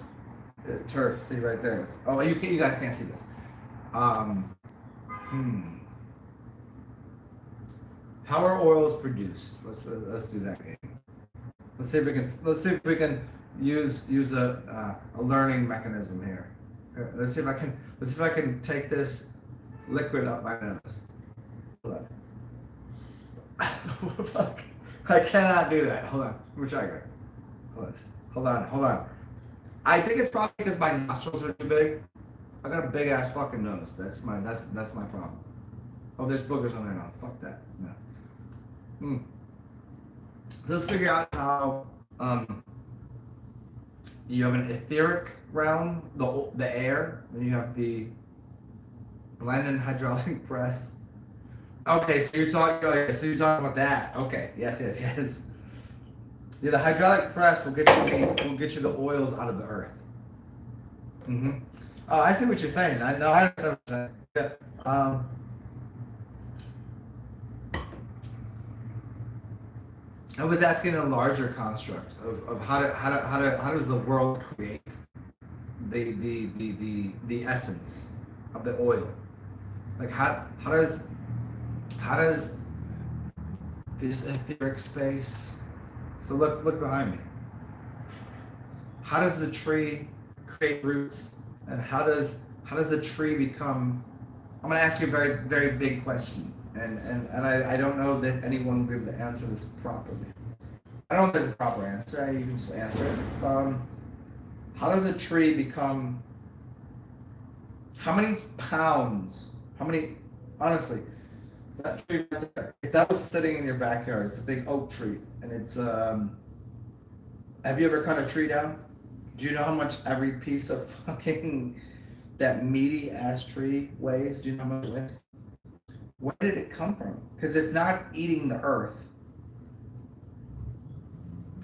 See right there. You guys can't see this. How are oils produced? Let's do that game. Let's see if we can use a learning mechanism here. Let's see if I can take this liquid up my nose. Hold on. Fuck. I cannot do that. Hold on. Let me try again. Hold on. I think it's probably because my nostrils are too big. I got a big ass fucking nose. That's my problem. Oh, there's boogers on there now. Fuck that. No. Let's figure out how you have an etheric realm, the air, then you have the blend and hydraulic press. Okay, so you're talking about that. Okay, yes. Yeah, the hydraulic press will get you the oils out of the earth. Mm-hmm. Oh, I see what you're saying. I know. I understand what you're saying. Yeah. I was asking a larger construct of how does the world create the essence of the oil? Like how does this etheric space? So look behind me. How does the tree create roots, and how does a tree become? I'm going to ask you a very very big question, and I don't know that anyone will be able to answer this properly. I don't know if there's a proper answer. You can just answer it. How does a tree become? How many pounds? How many? Honestly, that tree right there. If that was sitting in your backyard, it's a big oak tree, and it's. Have you ever cut a tree down? Do you know how much every piece of fucking that meaty ass tree weighs? Do you know how much it weighs? Where did it come from? Because it's not eating the earth.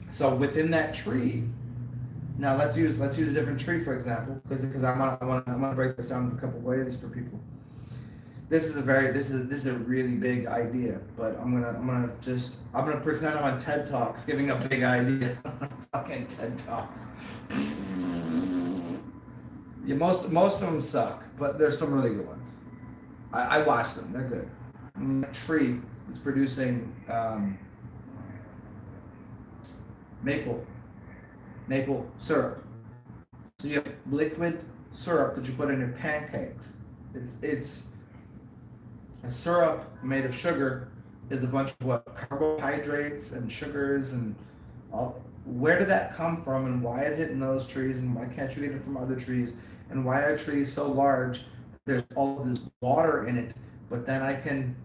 So within that tree, now let's use a different tree for example, because I want to break this down in a couple ways for people. This is a really big idea, but I'm gonna pretend I'm on TED Talks giving a big idea. Fucking TED Talks. Yeah, most of them suck, but there's some really good ones. I watch them; they're good. A tree is producing maple syrup. So you have liquid syrup that you put in your pancakes. It's a syrup made of sugar is a bunch of what carbohydrates and sugars and all. Where did that come from, and why is it in those trees, and why can't you get it from other trees, and why are trees so large? There's all of this water in it, but then I can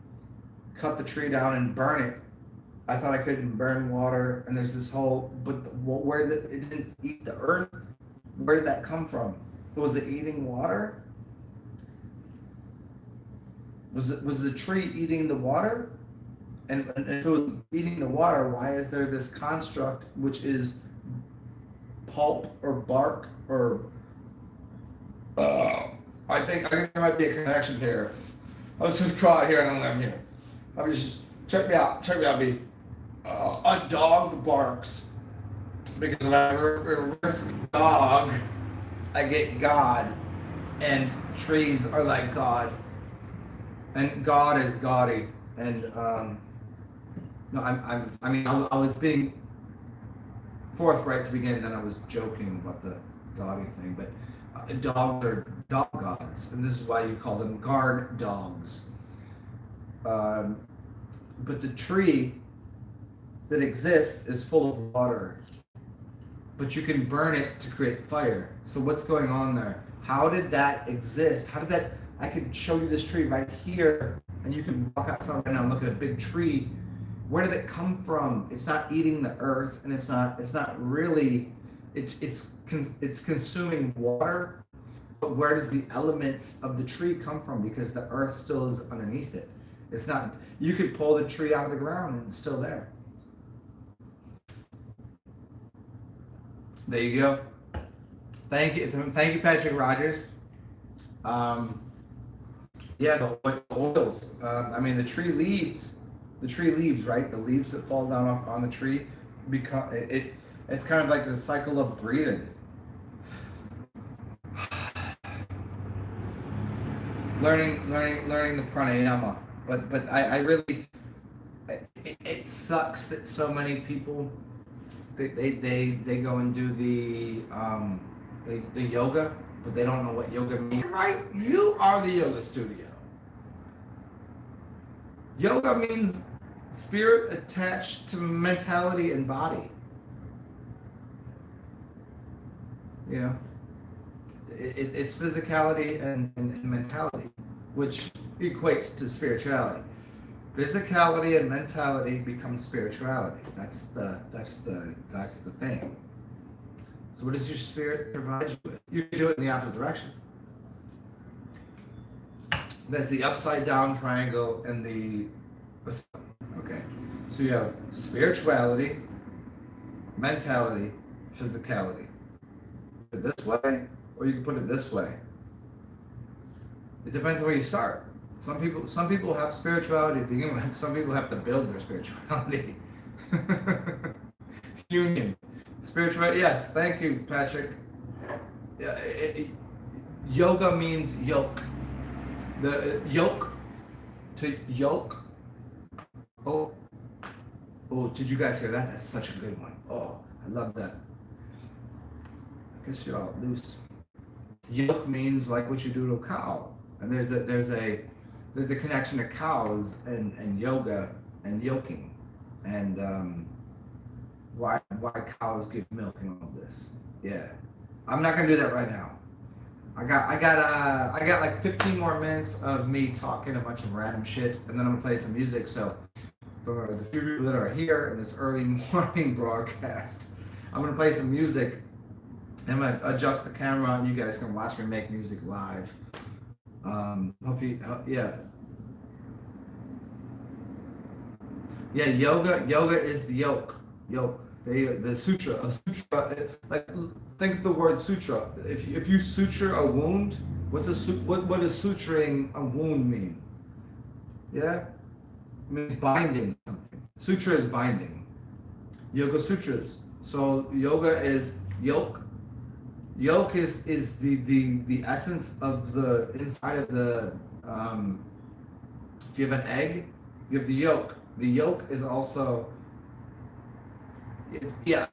cut the tree down and burn it. I thought I couldn't burn water, and there's this whole. But where did it didn't eat the earth? Where did that come from? Was it eating water? Was the tree eating the water? And if it was eating the water, why is there this construct which is pulp or bark or? I think there might be a connection here. I was just caught here and I'm here. I'm just check me out, B. A dog barks because if I reverse dog, I get God, and trees are like God, and God is gaudy, and no, I was being forthright to begin, then I was joking about the gaudy thing, but dogs are dog gods, and this is why you call them guard dogs. But the tree that exists is full of water, but you can burn it to create fire. So what's going on there? How did that exist? How did that? I could show you this tree right here, and you can walk outside right now and look at a big tree. Where did it come from? It's not eating the earth, and it's not really. It's consuming water, but where does the elements of the tree come from? Because the earth still is underneath it. It's not. You could pull the tree out of the ground and it's still there. There you go. Thank you, Patrick Rogers. Yeah, the oils. The tree leaves. The tree leaves, right? The leaves that fall down on the tree become it. It's kind of like the cycle of breathing. Learning the pranayama, but I really it sucks that so many people they go and do the yoga, but they don't know what yoga means. Right? You are the yoga studio. Yoga means spirit attached to mentality and body. You know, it's physicality and mentality, which equates to spirituality. Physicality and mentality becomes spirituality. That's the thing. So what does your spirit provide you with? You can do it in the opposite direction. That's the upside down triangle and the okay. So you have spirituality, mentality, physicality. This way, or you can put it this way. It depends on where you start. Some people have spirituality to begin with. Some people have to build their spirituality. Union, spirituality. Yes, thank you, Patrick. Yoga means yoke. The yoke to yoke. Oh, oh! Did you guys hear that? That's such a good one. Oh, I love that. I guess you're all loose. Yoke means like what you do to a cow, and there's a connection to cows and yoga and yoking, and why cows give milk and all this. Yeah, I'm not gonna do that right now. I got like 15 more minutes of me talking a bunch of random shit, and then I'm gonna play some music. So for the few people that are here in this early morning broadcast, I'm gonna play some music. I'm gonna adjust the camera, and you guys can watch me make music live. Hopefully, yeah. Yeah, yoga is the yoke. The sutra. A sutra, like think of the word sutra. If you suture a wound, what does suturing a wound mean? Yeah, it means binding something. Sutra is binding. Yoga sutras. So yoga is yoke. Yoke is the essence of the inside of the. If you have an egg, you have the yolk. The yolk is also.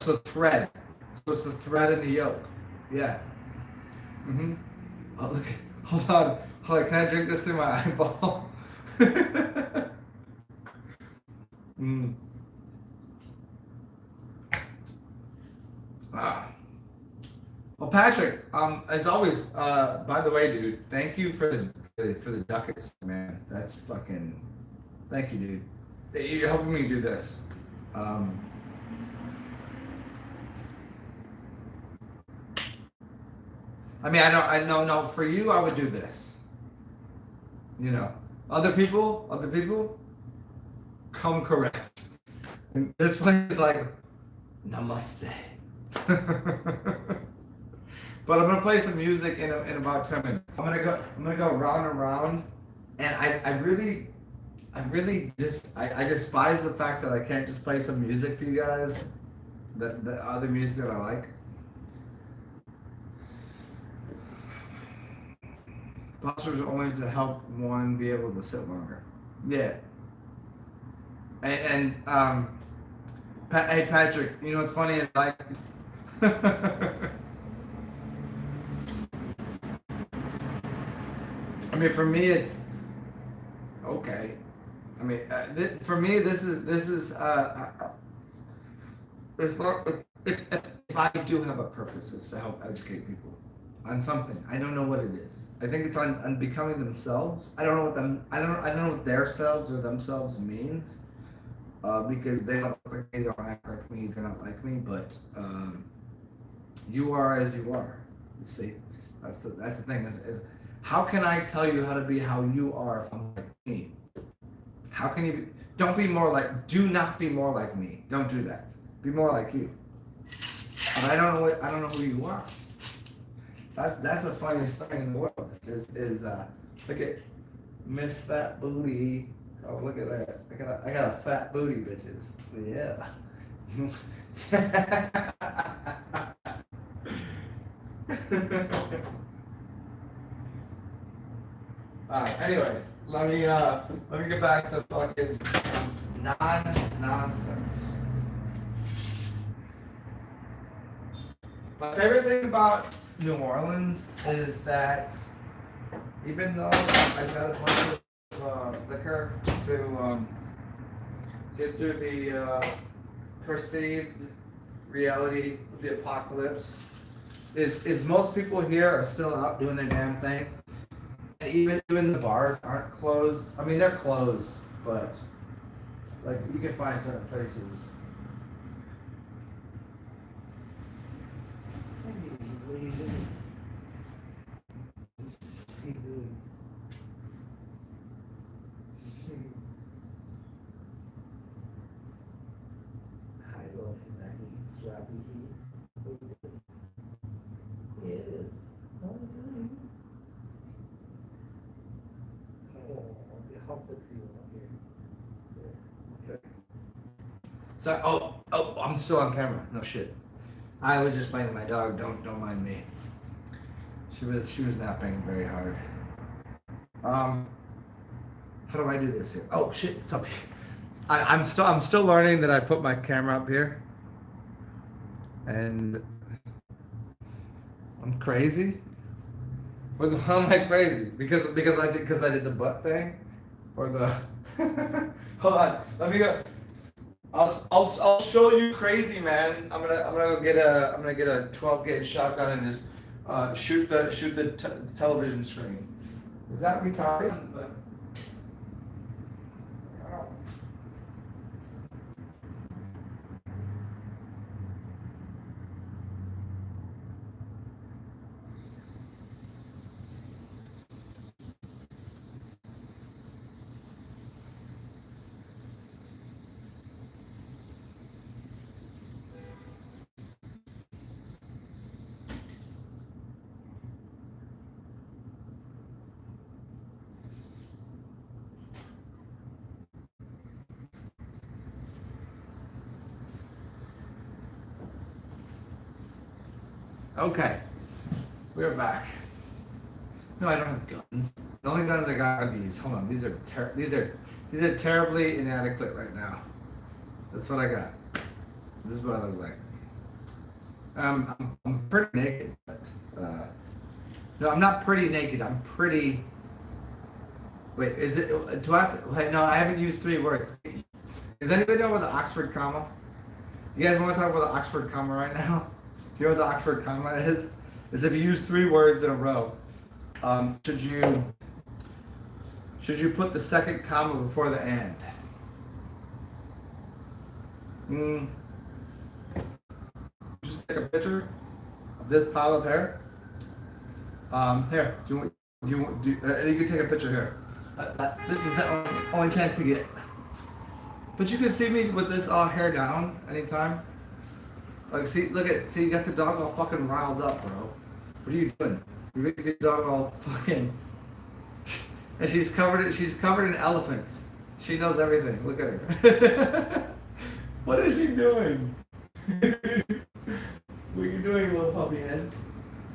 So thread. So it's the thread in the yolk. Yeah. Mm-hmm. Oh, look. Hold on. Can I drink this through my eyeball? mm. Ah. Well, Patrick, as always, by the way, dude, thank you for the ducats, man. That's fucking. Thank you, dude. You're helping me do this. I mean, I know. No, for you, I would do this. You know, other people, come correct. And this one is like, namaste. But I'm gonna play some music in about 10 minutes. I'm gonna go round and round, and I really I despise the fact that I can't just play some music for you guys, the other music that I like. Postures are only to help one be able to sit longer. Yeah. And hey Patrick, you know what's funny is like. I mean, for me, it's okay. I mean, for me, this is if I do have a purpose, it's to help educate people on something. I don't know what it is. I think it's on becoming themselves. I don't know what I don't know what their selves or themselves means, because they don't look like me, they don't act like me, they're not like me. But you are as you are. You see, that's the thing. Is how can I tell you how to be how you are if I'm like me? How can you be? Don't be more like. Do not be more like me. Don't do that. Be more like you. But I don't know who you are. That's the funniest thing in the world. Is look at Miss Fat Booty. Oh, look at that. I got a fat booty, bitches. Yeah. Alright, anyways, let me get back to fucking nonsense. My favorite thing about New Orleans is that even though I got a bunch of liquor to get through the perceived reality of the apocalypse, is most people here are still out doing their damn thing. And even the bars aren't closed. I mean, they're closed, but like you can find certain places. What are you doing? What are you doing? Hi, little snacky, slappy. Yes. So, I'm still on camera. No shit. I was just playing with my dog. Don't mind me. She was napping very hard. How do I do this here? Oh shit, it's up here. I'm still learning that I put my camera up here, and I'm crazy. How am I crazy? Because I did the butt thing, or the. Hold on, let me go. I'll show you crazy, man. I'm gonna go get a 12 gauge shotgun and just shoot the television screen. Is that retarded? Okay, we're back. No, I don't have guns. The only guns I got are these. Hold on, these are terribly inadequate right now. That's what I got. This is what I look like. I'm pretty naked. But, no, I'm not pretty naked. I'm pretty. Wait, is it? Do I have to? Wait, no, I haven't used 3 words. Does anybody know what the Oxford comma? You guys want to talk about the Oxford comma right now? Do you know what the Oxford comma is? Is if you use 3 words in a row, should you put the second comma before the and? Just take a picture of this pile of hair. Here, you can take a picture here. This is the only chance to get. But you can see me with this all hair down anytime. Like, see, you got the dog all fucking riled up, bro. What are you doing? You're making the dog all fucking. And she's covered in elephants. She knows everything. Look at her. What is she doing? What are you doing, little puppy head?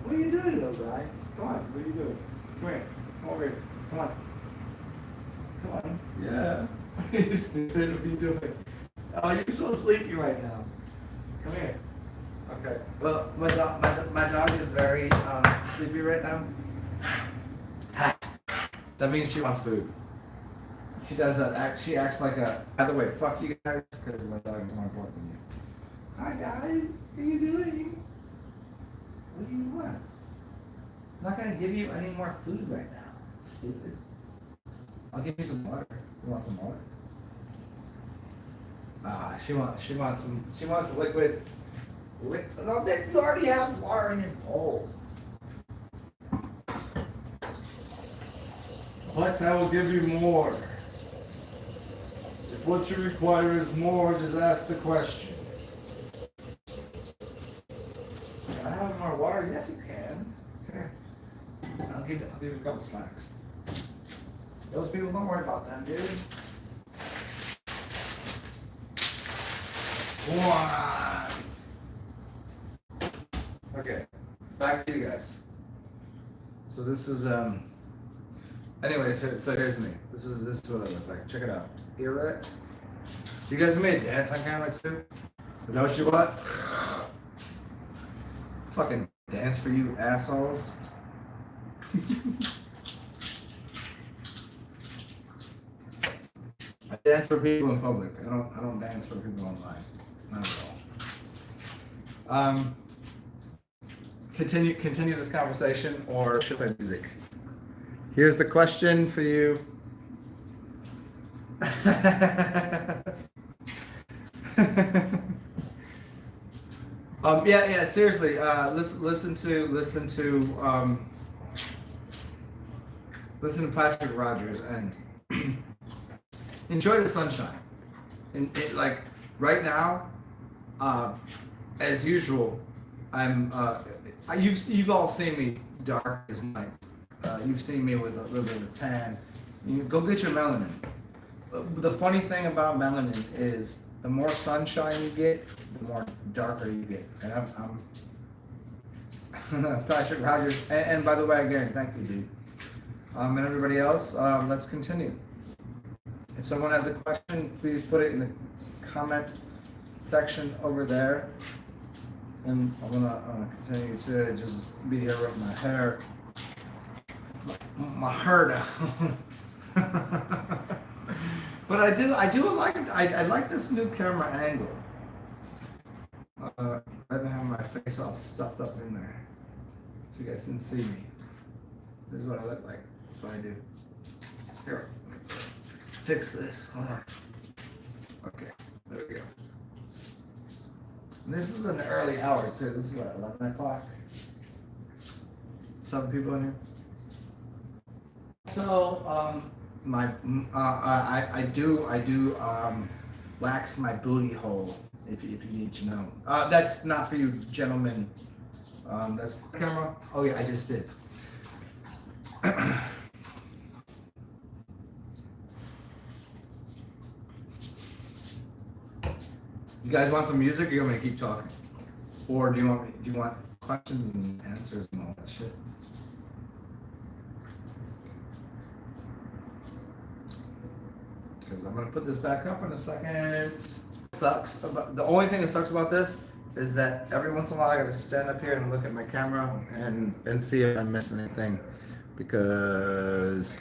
What are you doing, little guy? Come on, what are you doing? Come here. Come over here. Come on. Come on. Yeah. What are you doing? Oh, you're so sleepy right now. Come here. Okay. Well, my dog is very sleepy right now. That means she wants food. She does that. She acts like a. By the way, fuck you guys, because my dog is more important than you. Hi guys, what are you doing? What do you want? I'm not gonna give you any more food right now. It's stupid. I'll give you some water. You want some water? She wants liquid. No, you already have water in your bowl. But I will give you more. If what you require is more, just ask the question. Can I have more water? Yes, you can. Here. I'll give you a couple snacks. Those people, don't worry about them, dude. What? Okay, back to you guys. So this is anyways, so here's me. This is what I look like. Check it out. Hear it? You guys want me to dance on camera too? Is that what you want? Fucking dance for you assholes. I dance for people in public. I don't dance for people online. Not at all. Continue this conversation, or should I play music? Here's the question for you. Yeah, seriously. Listen to Patrick Rogers and enjoy the sunshine. And like right now, as usual, I'm. You've all seen me dark as night. You've seen me with a little bit of tan. You go get your melanin. The funny thing about melanin is the more sunshine you get, the more darker you get. And I'm Patrick Rogers. And by the way, again, thank you, dude. And everybody else, let's continue. If someone has a question, please put it in the comment section over there. And I'm gonna continue to just be here with my hair down. But I like this new camera angle. Rather than having my face all stuffed up in there, so you guys can see me. This is what I look like. That's what I do. Here, fix this. Hold on. Okay, there we go. And this is an early hour too. This is what, 11 o'clock. 7 people in here. So I do wax my booty hole if you need to know. That's not for you gentlemen. That's camera. Oh yeah, I just did. You guys want some music, or you want me to keep talking? Or do you want questions and answers and all that shit? Because I'm gonna put this back up in a second. The only thing that sucks about this is that every once in a while I gotta stand up here and look at my camera and see if I'm missing anything, because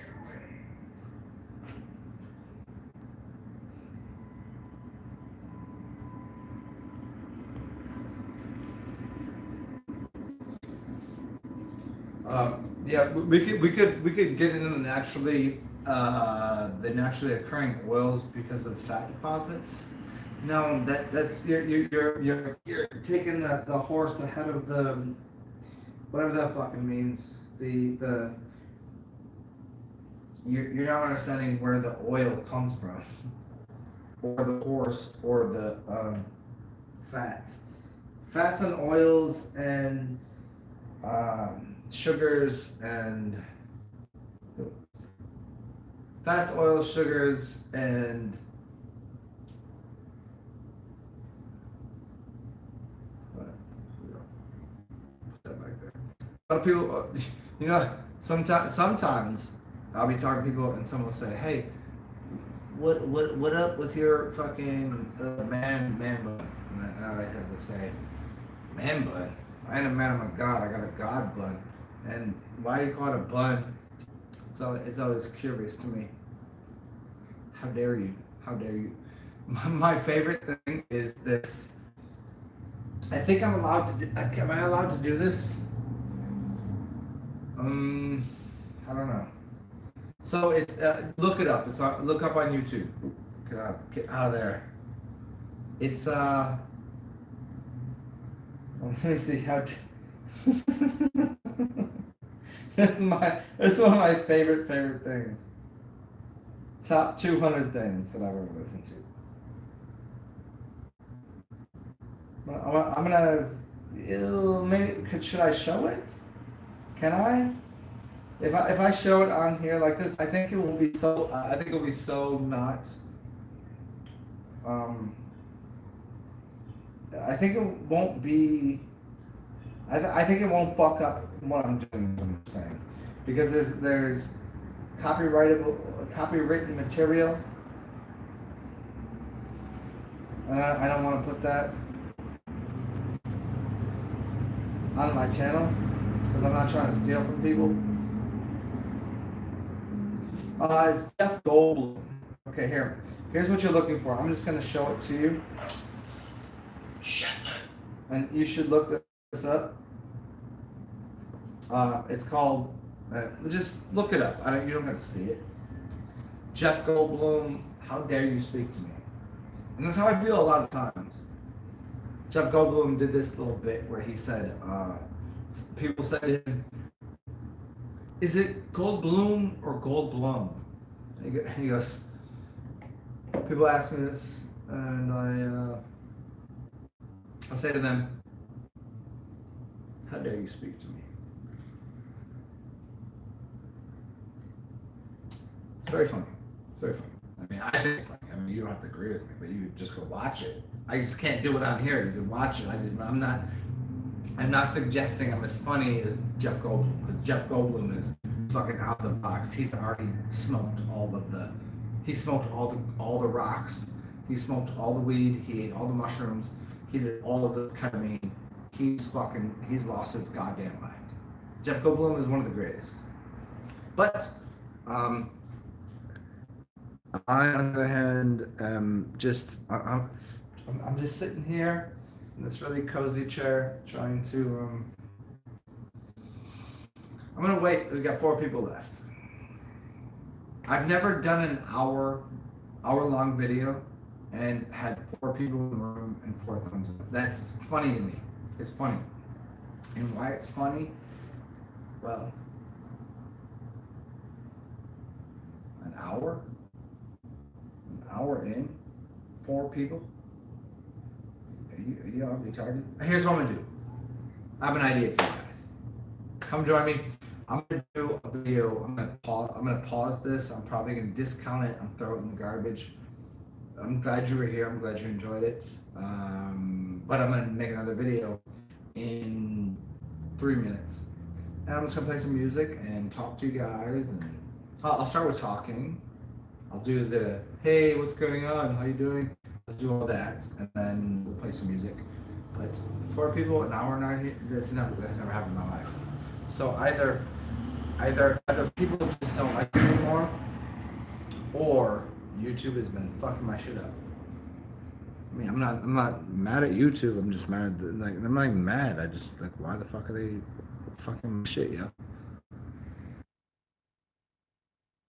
yeah, we could get into the naturally occurring oils because of fat deposits. No, that's you're taking the horse ahead of the, whatever that fucking means. You're not understanding where the oil comes from, or the horse, or the fats and oils and sugars and fats, oils, sugars, and put that back there. A lot of people, sometimes I'll be talking to people and someone will say, "Hey, what up with your fucking man bun?" And I have to say, "Man bun? I ain't a man, I'm a god. I got a god bun." And why you call it a bun? It's always curious to me. How dare you? How dare you? My favorite thing is this. I think I'm allowed to do, am I allowed to do this? I don't know. So it's, look it up. Look up on YouTube. God, get out of there. It's, let me see how to, that's one of my favorite things. Top 200 things that I've ever listened to. I'm gonna, maybe, should I show it? Can I? If I show it on here like this, I think it will be so, not, I think it won't be, I think it won't fuck up what I'm doing, I'm saying. Because there's copywritten material. And I don't want to put that on my channel, because I'm not trying to steal from people. It's Jeff Goldblum. Okay, here's what you're looking for. I'm just going to show it to you. And you should look this up. It's called, just look it up. You don't have to see it. Jeff Goldblum, How Dare You Speak to Me? And that's how I feel a lot of times. Jeff Goldblum did this little bit where he said, people said to him, "Is it Goldblum or Goldblum?" And he goes, people ask me this, and I say to them, "How dare you speak to me?" It's very funny. It's very funny. I mean, I think it's funny. I mean, mean, you don't have to agree with me, but you just go watch it. I just can't do it on here. You can watch it. I'm not suggesting I'm as funny as Jeff Goldblum, because Jeff Goldblum is fucking out the box. He's already smoked he smoked all the rocks. He smoked all the weed. He ate all the mushrooms. He did all of the ketamine. He's lost his goddamn mind. Jeff Goldblum is one of the greatest. But I, on the other hand, I'm just sitting here in this really cozy chair, trying to. I'm gonna wait. We got 4 people left. I've never done an hour-long video and had 4 people in the room and 4 thumbs up. That's funny to me. It's funny. And why it's funny? Well, an hour in, 4 people. Are you all retarded? Here's what I'm gonna do. I have an idea for you guys. Come join me. I'm gonna do a video. I'm gonna pause this. I'm probably gonna discount it and throw it in the garbage. I'm glad you were here. I'm glad you enjoyed it. But I'm gonna make another video in 3 minutes. And I'm just gonna play some music and talk to you guys. And I'll start with talking. I'll do the, hey, what's going on? How you doing? I'll do all that, and then we'll play some music. But 4 people, an hour and 90, that's never happened in my life. So either people just don't like me anymore, or YouTube has been fucking my shit up. I mean, I'm not mad at YouTube. I'm just mad at I'm not even mad. I just, like, why the fuck are they fucking shit, yeah?